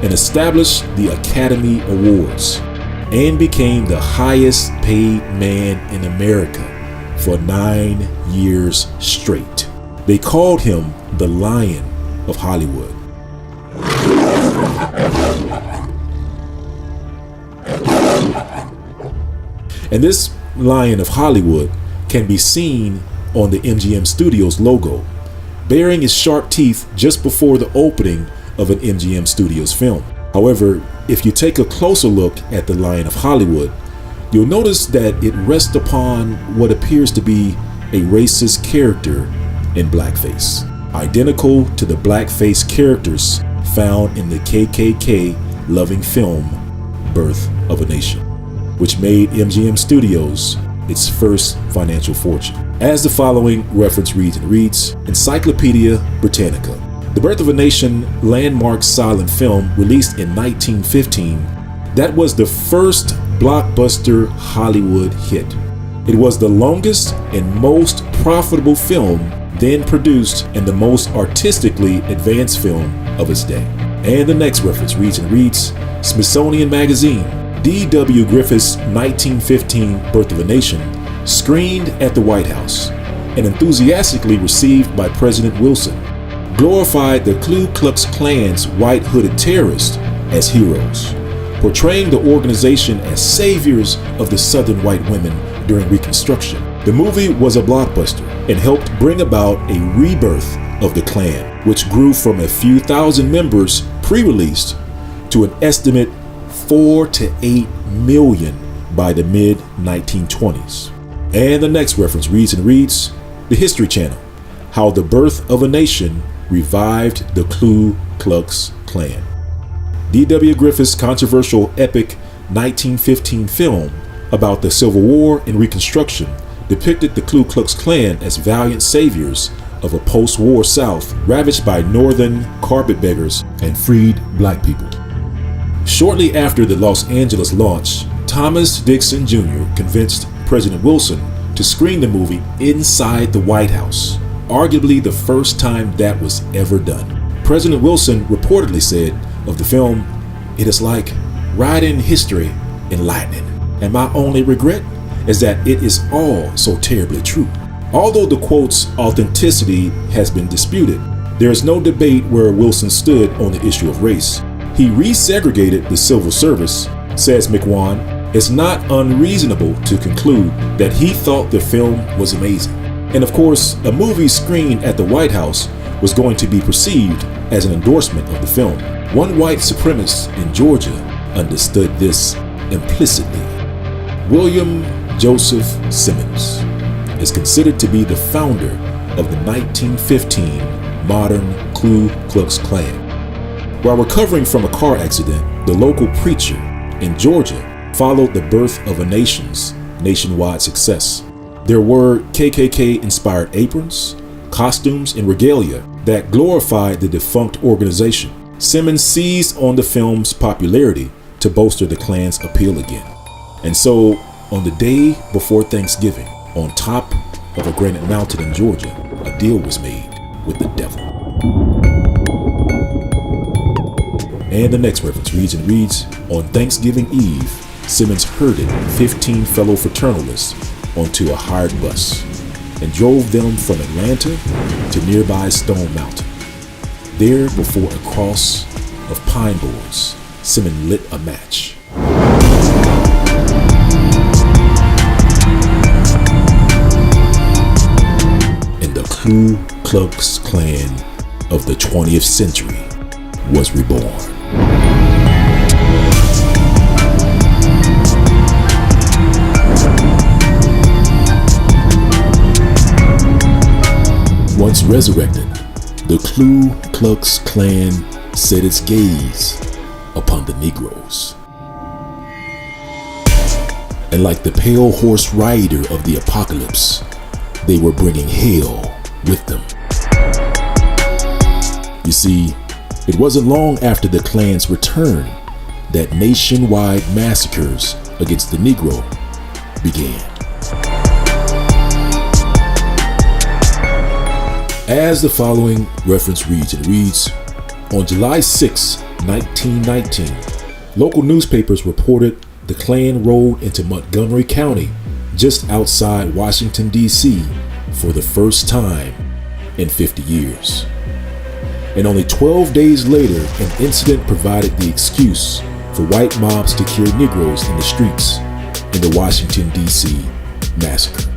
and established the Academy Awards, and became the highest paid man in America for 9 years straight. They called him the Lion of Hollywood. And this Lion of Hollywood can be seen on the MGM Studios logo, baring his sharp teeth just before the opening of an MGM Studios film. However, if you take a closer look at the Lion of Hollywood, you'll notice that it rests upon what appears to be a racist character in blackface, identical to the blackface characters found in the KKK-loving film Birth of a Nation, which made MGM Studios its first financial fortune. As the following reference reads, Encyclopedia Britannica. The Birth of a Nation landmark silent film released in 1915 that was the first blockbuster Hollywood hit. It was the longest and most profitable film then produced and the most artistically advanced film of its day. And the next reference reads, Smithsonian Magazine. D.W. Griffith's 1915 Birth of a Nation screened at the White House and enthusiastically received by President Wilson, glorified the Ku Klux Klan's white hooded terrorists as heroes, portraying the organization as saviors of the Southern white women during Reconstruction. The movie was a blockbuster and helped bring about a rebirth of the Klan, which grew from a few thousand members pre-released to an estimate 4 to 8 million by the mid-1920s. And the next reference reads, The History Channel, How the Birth of a Nation Revived the Ku Klux Klan. D.W. Griffith's controversial epic 1915 film about the Civil War and Reconstruction depicted the Ku Klux Klan as valiant saviors of a post-war South ravaged by northern carpetbeggars and freed black people. Shortly after the Los Angeles launch, Thomas Dixon Jr. convinced President Wilson to screen the movie inside the White House, arguably the first time that was ever done. President Wilson reportedly said of the film, "It is like riding history in lightning, and my only regret is that it is all so terribly true." Although the quote's authenticity has been disputed, there is no debate where Wilson stood on the issue of race. He resegregated the civil service, says McWan. It's not unreasonable to conclude that he thought the film was amazing. And of course, a movie screened at the White House was going to be perceived as an endorsement of the film. One white supremacist in Georgia understood this implicitly. William Joseph Simmons is considered to be the founder of the 1915 modern Ku Klux Klan. While recovering from a car accident, the local preacher in Georgia followed the Birth of a Nation's nationwide success. There were KKK-inspired aprons, costumes, and regalia that glorified the defunct organization. Simmons seized on the film's popularity to bolster the Klan's appeal again. And so, on the day before Thanksgiving, on top of a granite mountain in Georgia, a deal was made with the devil. And the next reference reads, on Thanksgiving Eve, Simmons herded 15 fellow fraternalists onto a hired bus and drove them from Atlanta to nearby Stone Mountain. There, before a cross of pine boards, Simmons lit a match. And the Ku Klux Klan of the 20th century was reborn. Once resurrected, the Ku Klux Klan set its gaze upon the Negroes. And like the pale horse rider of the apocalypse, they were bringing hell with them. You see, it wasn't long after the Klan's return that nationwide massacres against the Negro began. As the following reference reads, on July 6, 1919, local newspapers reported the Klan rode into Montgomery County just outside Washington, D.C. for the first time in 50 years. And only 12 days later, an incident provided the excuse for white mobs to kill Negroes in the streets in the Washington, D.C. massacre.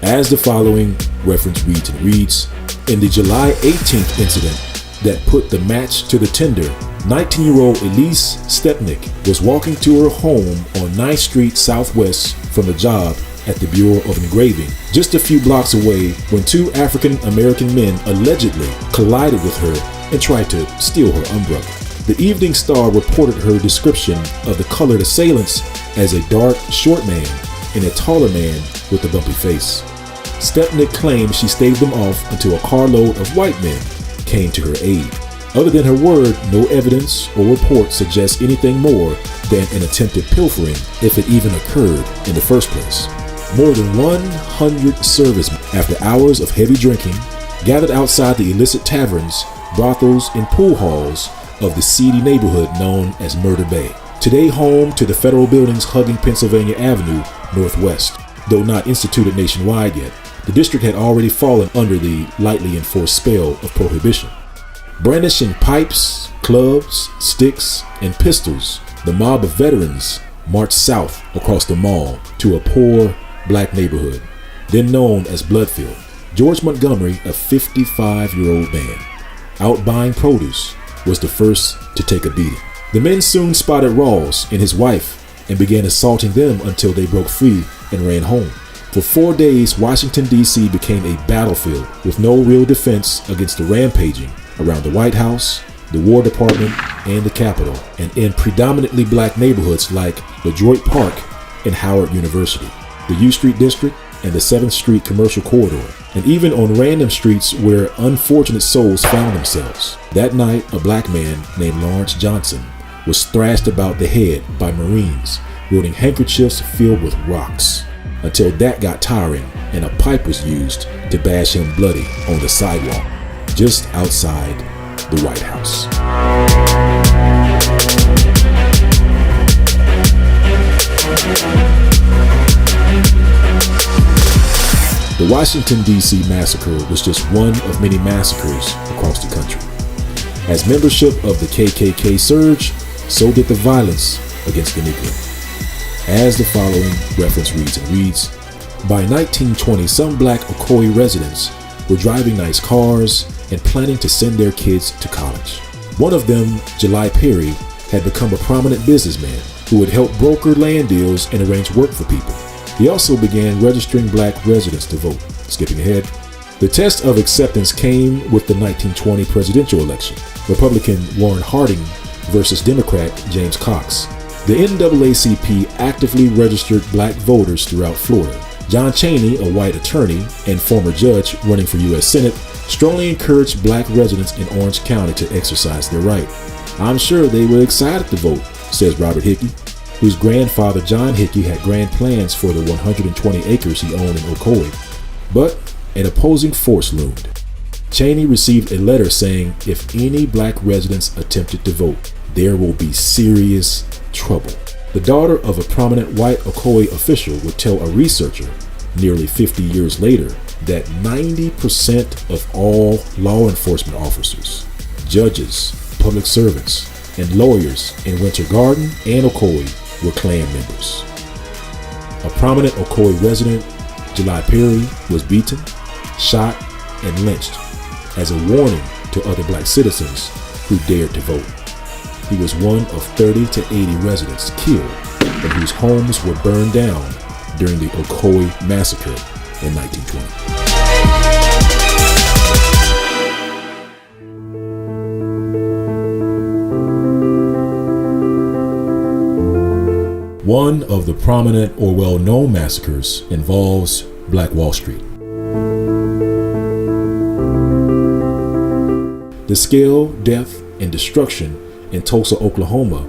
As the following reference reads, in the July 18th incident that put the match to the tinder, 19-year-old Elise Stepnick was walking to her home on 9th Street Southwest from a job at the Bureau of Engraving, just a few blocks away, when two African-American men allegedly collided with her and tried to steal her umbrella. The Evening Star reported her description of the colored assailants as a dark, short man and a taller man with a bumpy face. Stepnick claimed she staved them off until a carload of white men came to her aid. Other than her word, no evidence or report suggests anything more than an attempted pilfering, if it even occurred in the first place. More than 100 servicemen, after hours of heavy drinking, gathered outside the illicit taverns, brothels, and pool halls of the seedy neighborhood known as Murder Bay, today home to the federal buildings hugging Pennsylvania Avenue Northwest. Though not instituted nationwide yet, the district had already fallen under the lightly enforced spell of prohibition. Brandishing pipes, clubs, sticks, and pistols, the mob of veterans marched south across the mall to a poor black neighborhood, then known as Bloodfield. George Montgomery, a 55-year-old man, out buying produce, was the first to take a beating. The men soon spotted Rawls and his wife and began assaulting them until they broke free and ran home. For 4 days, Washington, D.C. became a battlefield with no real defense against the rampaging around the White House, the War Department, and the Capitol, and in predominantly black neighborhoods like LaDroit Park and Howard University, the U Street District, and the 7th Street Commercial Corridor, and even on random streets where unfortunate souls found themselves. That night, a black man named Lawrence Johnson was thrashed about the head by Marines wielding handkerchiefs filled with rocks, until that got tiring and a pipe was used to bash him bloody on the sidewalk just outside the White House. The Washington, D.C. massacre was just one of many massacres across the country. As membership of the KKK surged, so did the violence against the Negro. As the following reference reads, by 1920, some black Ocoee residents were driving nice cars and planning to send their kids to college. One of them, July Perry, had become a prominent businessman who would help broker land deals and arrange work for people. He also began registering black residents to vote. Skipping ahead, the test of acceptance came with the 1920 presidential election, Republican Warren Harding versus Democrat James Cox. The NAACP actively registered black voters throughout Florida. John Chaney, a white attorney and former judge running for U.S. Senate, strongly encouraged black residents in Orange County to exercise their right. I'm sure they were excited to vote, says Robert Hickey, whose grandfather John Hickey had grand plans for the 120 acres he owned in Ocoee. But an opposing force loomed. Chaney received a letter saying if any black residents attempted to vote, there will be serious trouble. The daughter of a prominent white Ocoee official would tell a researcher nearly 50 years later that 90% of all law enforcement officers, judges, public servants, and lawyers in Winter Garden and Ocoee were Klan members. A prominent Ocoee resident, July Perry, was beaten, shot, and lynched as a warning to other black citizens who dared to vote. He was one of 30 to 80 residents killed and whose homes were burned down during the Ocoee massacre in 1920. One of the prominent or well-known massacres involves Black Wall Street. The scale, death, and destruction in Tulsa, Oklahoma,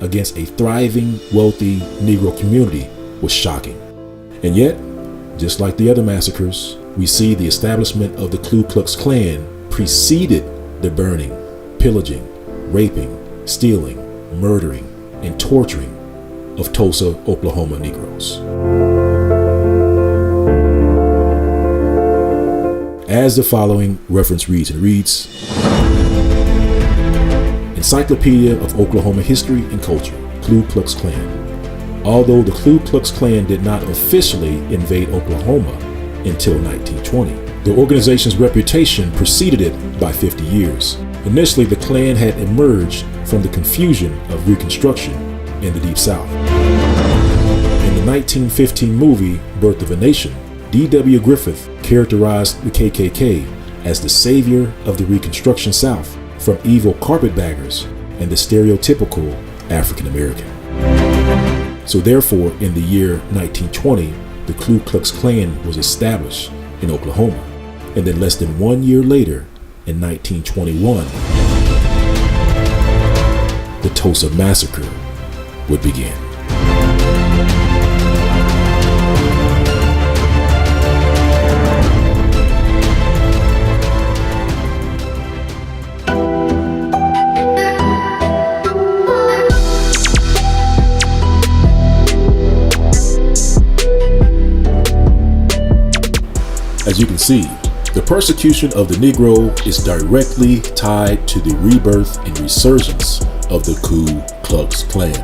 against a thriving, wealthy Negro community was shocking. And yet, just like the other massacres, we see the establishment of the Ku Klux Klan preceded the burning, pillaging, raping, stealing, murdering, and torturing of Tulsa, Oklahoma Negroes. as the following reference reads. It reads, Encyclopedia of Oklahoma History and Culture, Ku Klux Klan. Although the Ku Klux Klan did not officially invade Oklahoma until 1920, the organization's reputation preceded it by 50 years. Initially, the Klan had emerged from the confusion of Reconstruction in the Deep South. In the 1915 movie Birth of a Nation, D.W. Griffith characterized the KKK as the savior of the Reconstruction South from evil carpetbaggers and the stereotypical African American. So therefore, in the year 1920, the Ku Klux Klan was established in Oklahoma. And then less than 1 year later, in 1921, the Tulsa Massacre would begin. As you can see, the persecution of the Negro is directly tied to the rebirth and resurgence of the Ku Klux Klan.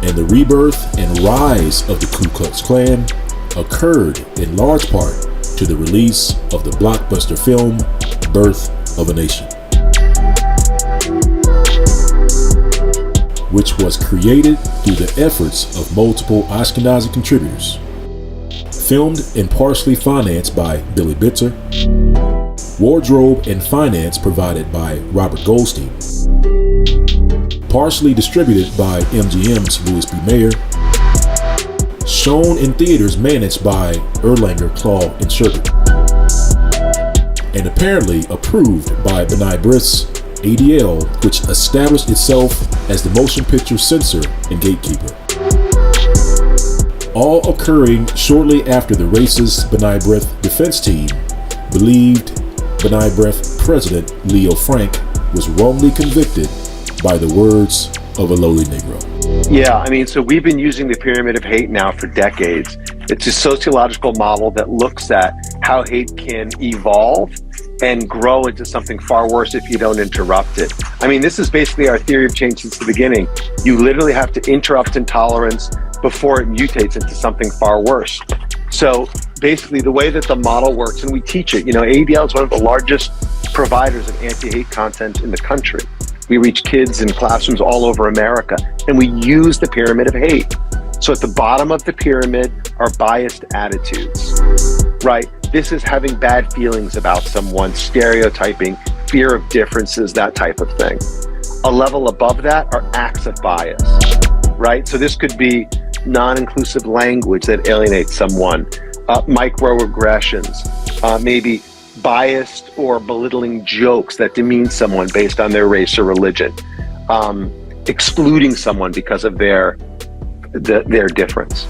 And the rebirth and rise of the Ku Klux Klan occurred in large part to the release of the blockbuster film Birth of a Nation, which was created through the efforts of multiple Ashkenazi contributors. Filmed and partially financed by Billy Bitzer. Wardrobe and finance provided by Robert Goldstein. Partially distributed by MGM's Louis B. Mayer. Shown in theaters managed by Erlanger, Claw, and Sherbert. And apparently approved by B'nai B'rith's ADL, which established itself as the motion picture censor and gatekeeper. All occurring shortly after the racist B'nai B'rith defense team believed B'nai B'rith President Leo Frank was wrongly convicted by the words of a lowly Negro. Yeah, I mean, so we've been using the pyramid of hate now for decades. It's a sociological model that looks at how hate can evolve and grow into something far worse if you don't interrupt it. I mean, this is basically our theory of change since the beginning. You literally have to interrupt intolerance before it mutates into something far worse. So basically the way that the model works, and we teach it, ADL is one of the largest providers of anti-hate content in the country. We reach kids in classrooms all over America, and we use the pyramid of hate. So at the bottom of the pyramid are biased attitudes, right? This is having bad feelings about someone, stereotyping, fear of differences, that type of thing. A level above that are acts of bias, right? So this could be non-inclusive language that alienates someone, microaggressions, maybe biased or belittling jokes that demean someone based on their race or religion, excluding someone because of their difference.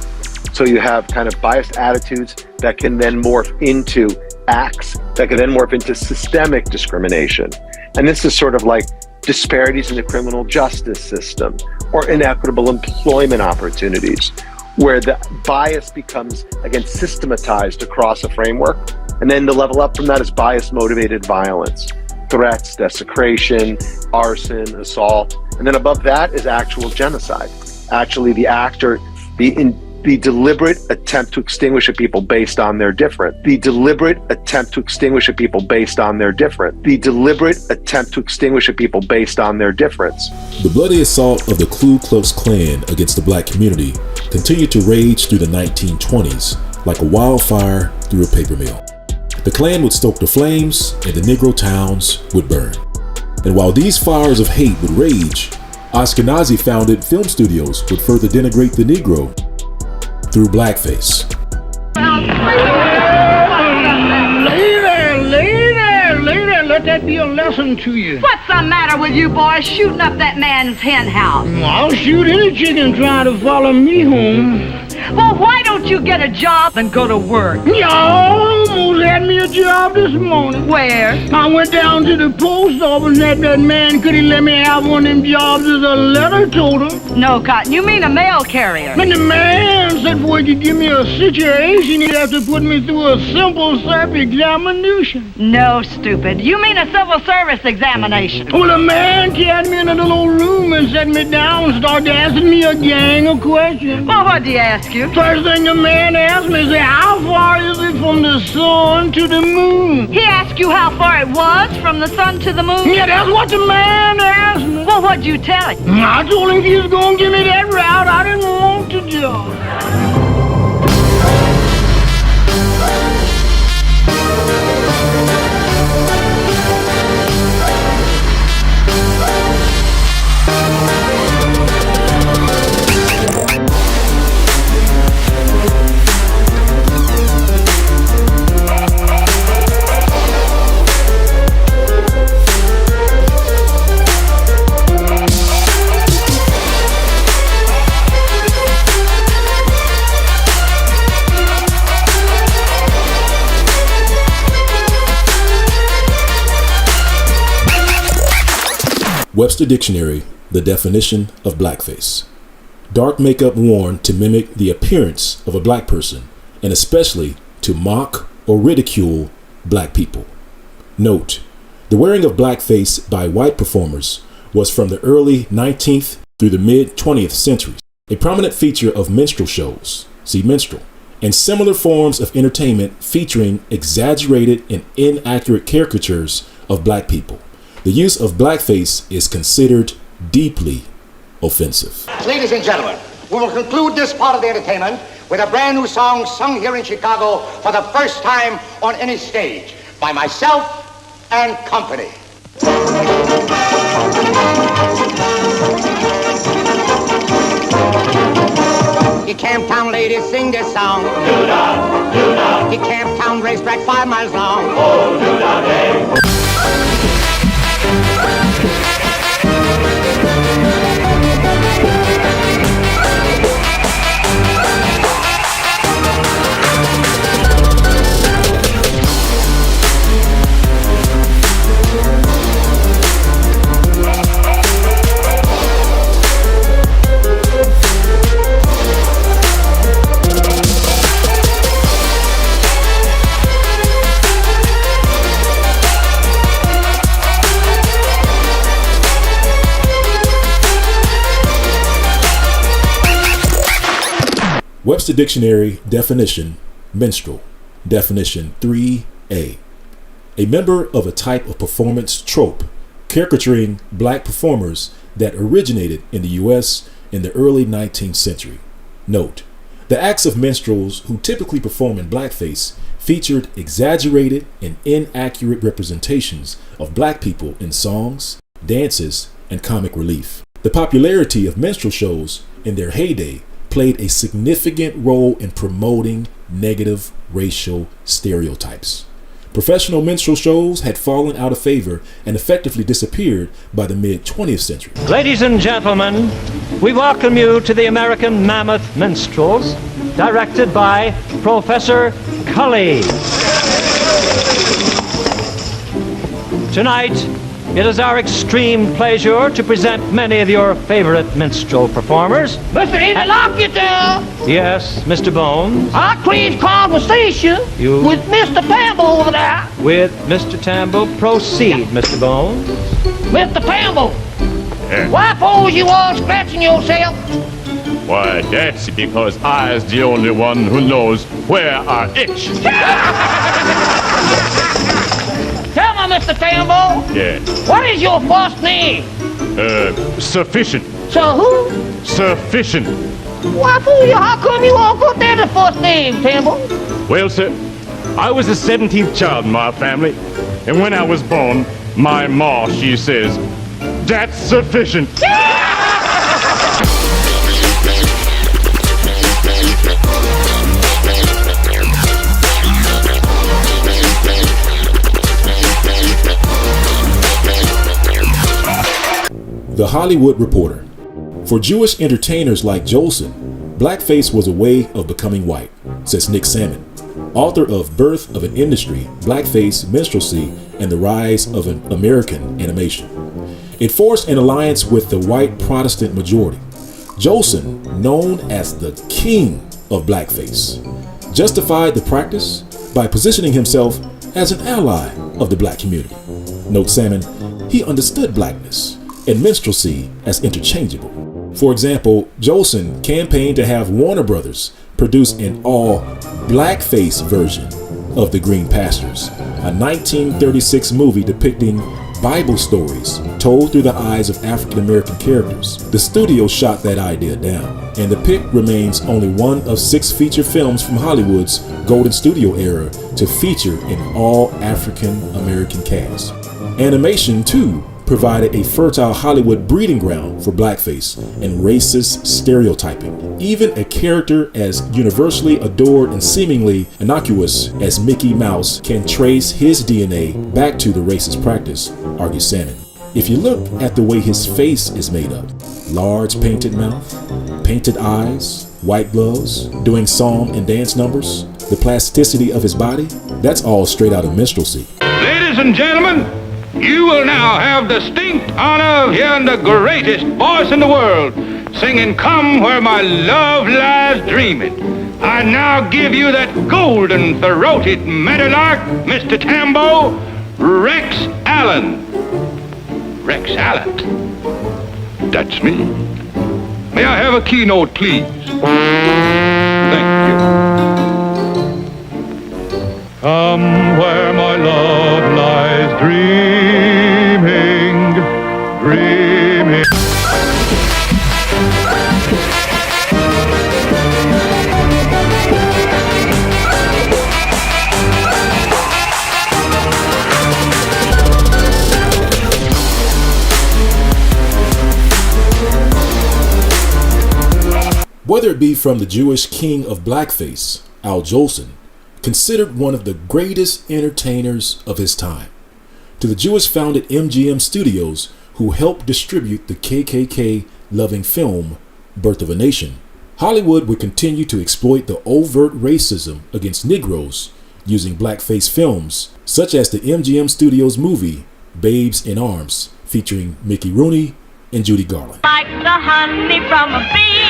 So you have kind of biased attitudes that can then morph into acts that can then morph into systemic discrimination. And this is sort of like disparities in the criminal justice system or inequitable employment opportunities, where the bias becomes, again, systematized across a framework. And then the level up from that is bias-motivated violence, threats, desecration, arson, assault. And then above that is actual genocide. Actually, the act or the deliberate attempt to extinguish a people based on their difference. The deliberate attempt to extinguish a people based on their difference. The deliberate attempt to extinguish a people based on their difference. The bloody assault of the Ku Klux Klan against the black community continued to rage through the 1920s like a wildfire through a paper mill. The Klan would stoke the flames and the Negro towns would burn. And while these fires of hate would rage, Ashkenazi-founded film studios would further denigrate the Negro through blackface. Lady, let that be a lesson to you. What's the matter with you boys shooting up that man's hen house? I'll shoot any chicken trying to follow me home. Well, why don't you get a job and go to work? You almost had me a job this morning. Where? I went down to the post office and asked that man could he let me have one of them jobs as a letter toter. No, Cotton, you mean a mail carrier. And the man said before he could give me a situation, he'd have to put me through a simple self-examination. No, stupid. You mean a civil service examination. Well, the man carried me in a little room and set me down and started asking me a gang of questions. Well, what'd he ask you? First thing the man asked me is, how far is it from the sun to the moon? He asked you how far it was from the sun to the moon? Yeah, that's what the man asked me. Well, what'd you tell him? I told him if he was going to give me that route, I didn't want the job. Webster Dictionary, the definition of blackface. Dark makeup worn to mimic the appearance of a black person, and especially to mock or ridicule black people. Note, the wearing of blackface by white performers was from the early 19th through the mid 20th centuries, a prominent feature of minstrel shows, see minstrel, and similar forms of entertainment featuring exaggerated and inaccurate caricatures of black people. The use of blackface is considered deeply offensive. Ladies and gentlemen, we will conclude this part of the entertainment with a brand new song sung here in Chicago for the first time on any stage by myself and company. The Camptown ladies sing this song. Do-da, do-da. The Camptown racetrack 5 miles long. Oh, do-da, hey. Webster Dictionary definition, minstrel, definition 3A. A member of a type of performance trope caricaturing black performers that originated in the U.S. in the early 19th century. Note, the acts of minstrels who typically perform in blackface featured exaggerated and inaccurate representations of black people in songs, dances, and comic relief. The popularity of minstrel shows in their heyday played a significant role in promoting negative racial stereotypes. Professional minstrel shows had fallen out of favor and effectively disappeared by the mid-20th century. Ladies and gentlemen, we welcome you to the American Mammoth Minstrels, directed by Professor Cully. Tonight, it is our extreme pleasure to present many of your favorite minstrel performers. Mr. Interlocutor! Yes, Mr. Bones? I crave conversation with Mr. Pamble over there. With Mr. Tambo, proceed, Mr. Bones. Mr. Pamble, why pose you all scratching yourself? Why, that's because I's the only one who knows where I itch. Tell me, Mr. Tambo. Yeah. What is your first name? Sufficient. So who? Sufficient. Why, fool you, how come you all put that as first name, Tambo? Well, sir, I was the 17th child in my family, and when I was born, my ma, she says, that's sufficient. The Hollywood Reporter. For Jewish entertainers like Jolson, Blackface was a way of becoming white, says Nick Salmon, author of Birth of an Industry, Blackface, Minstrelsy, and the Rise of an American Animation. It forced an alliance with the white Protestant majority. Jolson, known as the king of blackface, justified the practice by positioning himself as an ally of the black community. Note Salmon, he understood blackness and minstrelsy as interchangeable. For example, Jolson campaigned to have Warner Brothers produce an all blackface version of The Green Pastures, a 1936 movie depicting Bible stories told through the eyes of African American characters. The studio shot that idea down, and the pick remains only one of 6 feature films from Hollywood's Golden Studio era to feature an all African American cast. Animation, too, provided a fertile Hollywood breeding ground for blackface and racist stereotyping. Even a character as universally adored and seemingly innocuous as Mickey Mouse can trace his DNA back to the racist practice, argues Salmon. If you look at the way his face is made up, large painted mouth, painted eyes, white gloves, doing song and dance numbers, the plasticity of his body, that's all straight out of minstrelsy. Ladies and gentlemen, you will now have distinct honor of hearing the greatest voice in the world singing "Come Where My Love Lies Dreaming." I now give you that golden-throated meadowlark, Mr. Tambo, Rex Allen. Rex Allen? That's me. May I have a keynote, please? Thank you. Come where my love lies dreaming, dreaming. Whether it be from the Jewish king of blackface, Al Jolson, considered one of the greatest entertainers of his time, to the Jewish-founded MGM Studios, who helped distribute the KKK-loving film Birth of a Nation, Hollywood would continue to exploit the overt racism against Negroes using blackface films, such as the MGM Studios movie Babes in Arms, featuring Mickey Rooney and Judy Garland. Like the honey from a bee,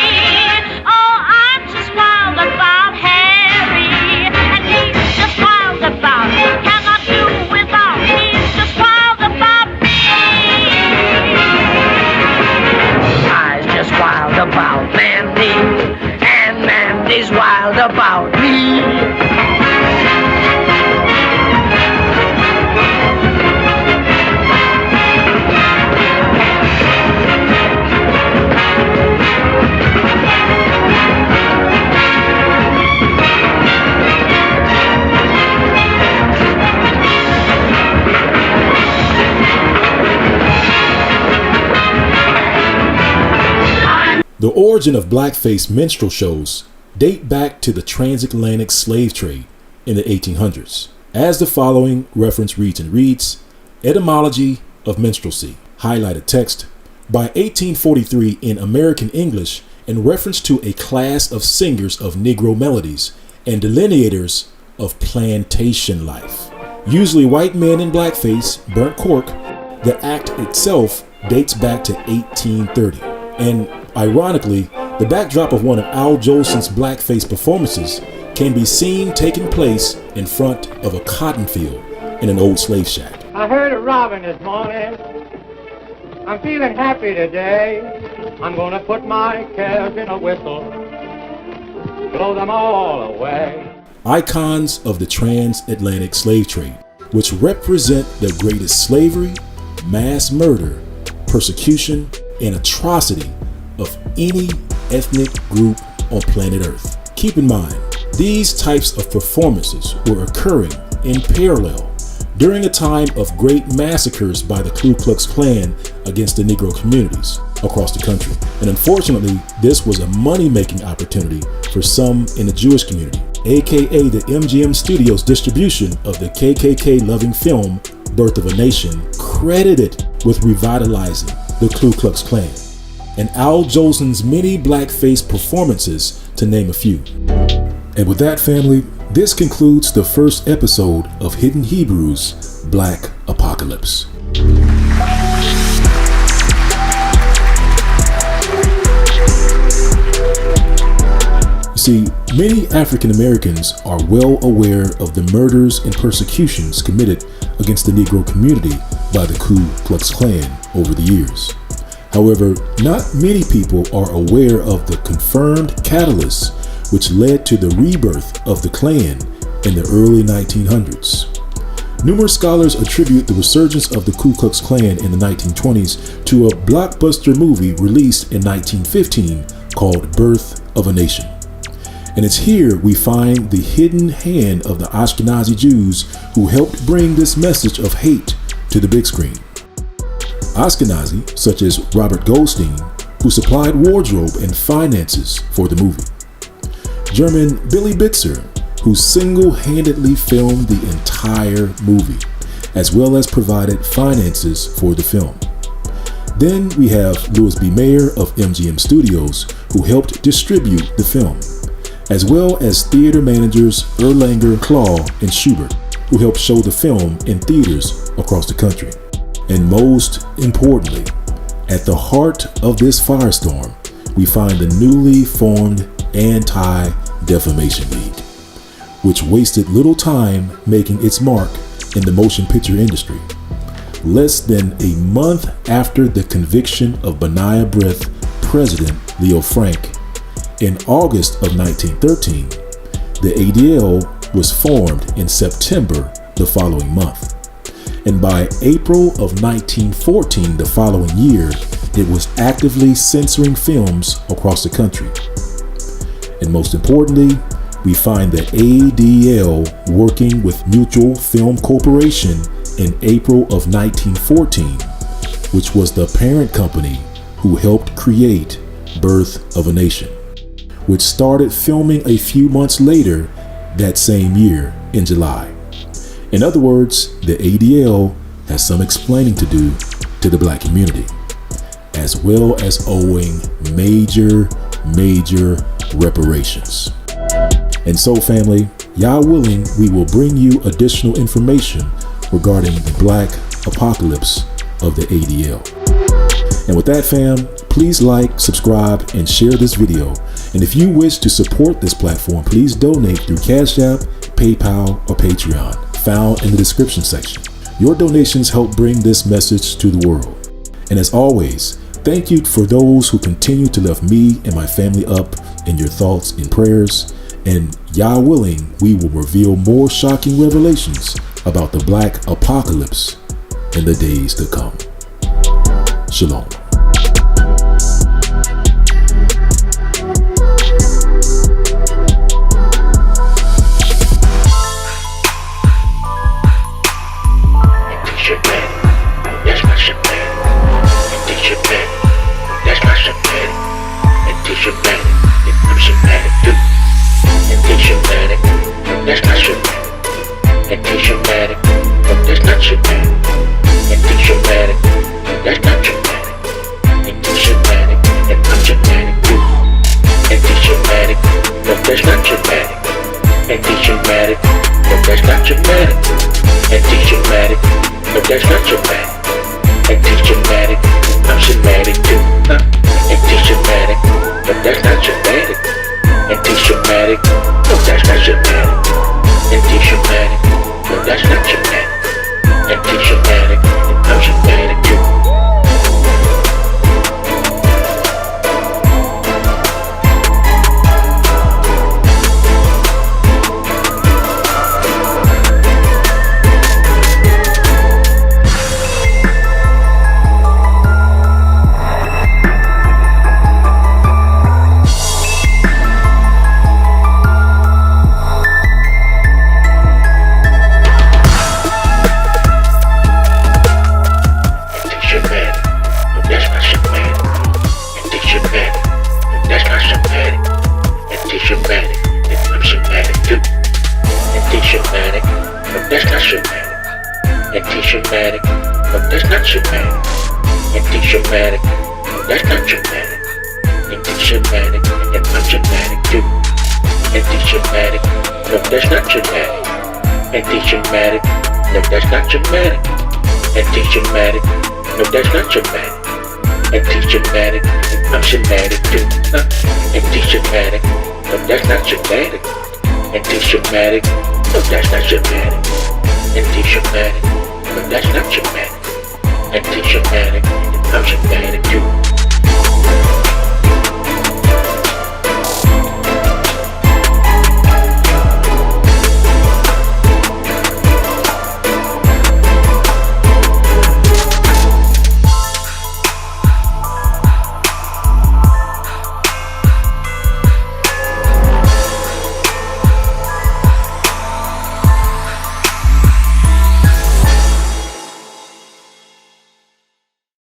oh, I'm just wild about Harry, and he's just wild about me. Cannot do without, he's just wild about me. I's just wild about Mandy, and Mandy's wild about me. The origin of blackface minstrel shows date back to the transatlantic slave trade in the 1800s. As the following reference reads, Etymology of Minstrelsy, highlighted text, by 1843 in American English in reference to a class of singers of Negro melodies and delineators of plantation life. Usually white men in blackface, burnt cork, the act itself dates back to 1830. And ironically, the backdrop of one of Al Jolson's blackface performances can be seen taking place in front of a cotton field in an old slave shack. I heard a robin this morning. I'm feeling happy today. I'm gonna put my cares in a whistle, blow them all away. Icons of the transatlantic slave trade, which represent the greatest slavery, mass murder, persecution, and atrocity of any ethnic group on planet Earth. Keep in mind, these types of performances were occurring in parallel during a time of great massacres by the Ku Klux Klan against the Negro communities across the country. And unfortunately, this was a money-making opportunity for some in the Jewish community, aka the MGM Studios distribution of the KKK-loving film Birth of a Nation, credited with revitalizing the Ku Klux Klan. and Al Jolson's many blackface performances, to name a few. And with that, family, this concludes the first episode of Hidden Hebrews Black Apocalypse. See, many African Americans are well aware of the murders and persecutions committed against the Negro community by the Ku Klux Klan over the years. However, not many people are aware of the confirmed catalysts which led to the rebirth of the Klan in the early 1900s. Numerous scholars attribute the resurgence of the Ku Klux Klan in the 1920s to a blockbuster movie released in 1915 called Birth of a Nation. And it's here we find the hidden hand of the Ashkenazi Jews who helped bring this message of hate to the big screen. Ashkenazi, such as Robert Goldstein, who supplied wardrobe and finances for the movie. German Billy Bitzer, who single-handedly filmed the entire movie, as well as provided finances for the film. Then we have Louis B. Mayer of MGM Studios, who helped distribute the film, as well as theater managers Erlanger, Klaw, and Schubert, who helped show the film in theaters across the country. And most importantly, at the heart of this firestorm, we find the newly formed Anti-Defamation League, which wasted little time making its mark in the motion picture industry. Less than a month after the conviction of B'nai B'rith President Leo Frank, in August of 1913, the ADL was formed in September the following month. And by April of 1914, the following year, it was actively censoring films across the country. And most importantly, we find the ADL working with Mutual Film Corporation in April of 1914, which was the parent company who helped create Birth of a Nation, which started filming a few months later that same year in July. In other words, the ADL has some explaining to do to the black community, as well as owing major reparations. And so, family, Yah willing, we will bring you additional information regarding the black apocalypse of the ADL. And with that, fam, please like, subscribe, and share this video. And if you wish to support this platform, please donate through Cash App, PayPal, or Patreon, found in the description section. Your donations help bring this message to the world. And as always, thank you for those who continue to lift me and my family up in your thoughts and prayers. And Yah willing, we will reveal more shocking revelations about the black apocalypse in the days to come. Shalom. that's not dramatic. Anti-Semitic, and I'm dramatic too. Anti-Semitic, no, that's not dramatic. Anti-Semitic, no, that's not dramatic. Anti-Semitic, no, that's not dramatic. Anti-Semitic, and I'm Semitic too. Anti-Semitic, no, that's not dramatic. Anti-Semitic, no, that's not dramatic. Anti-Semitic, no, that's not dramatic. Anti-Semitic, and I'm Semitic too.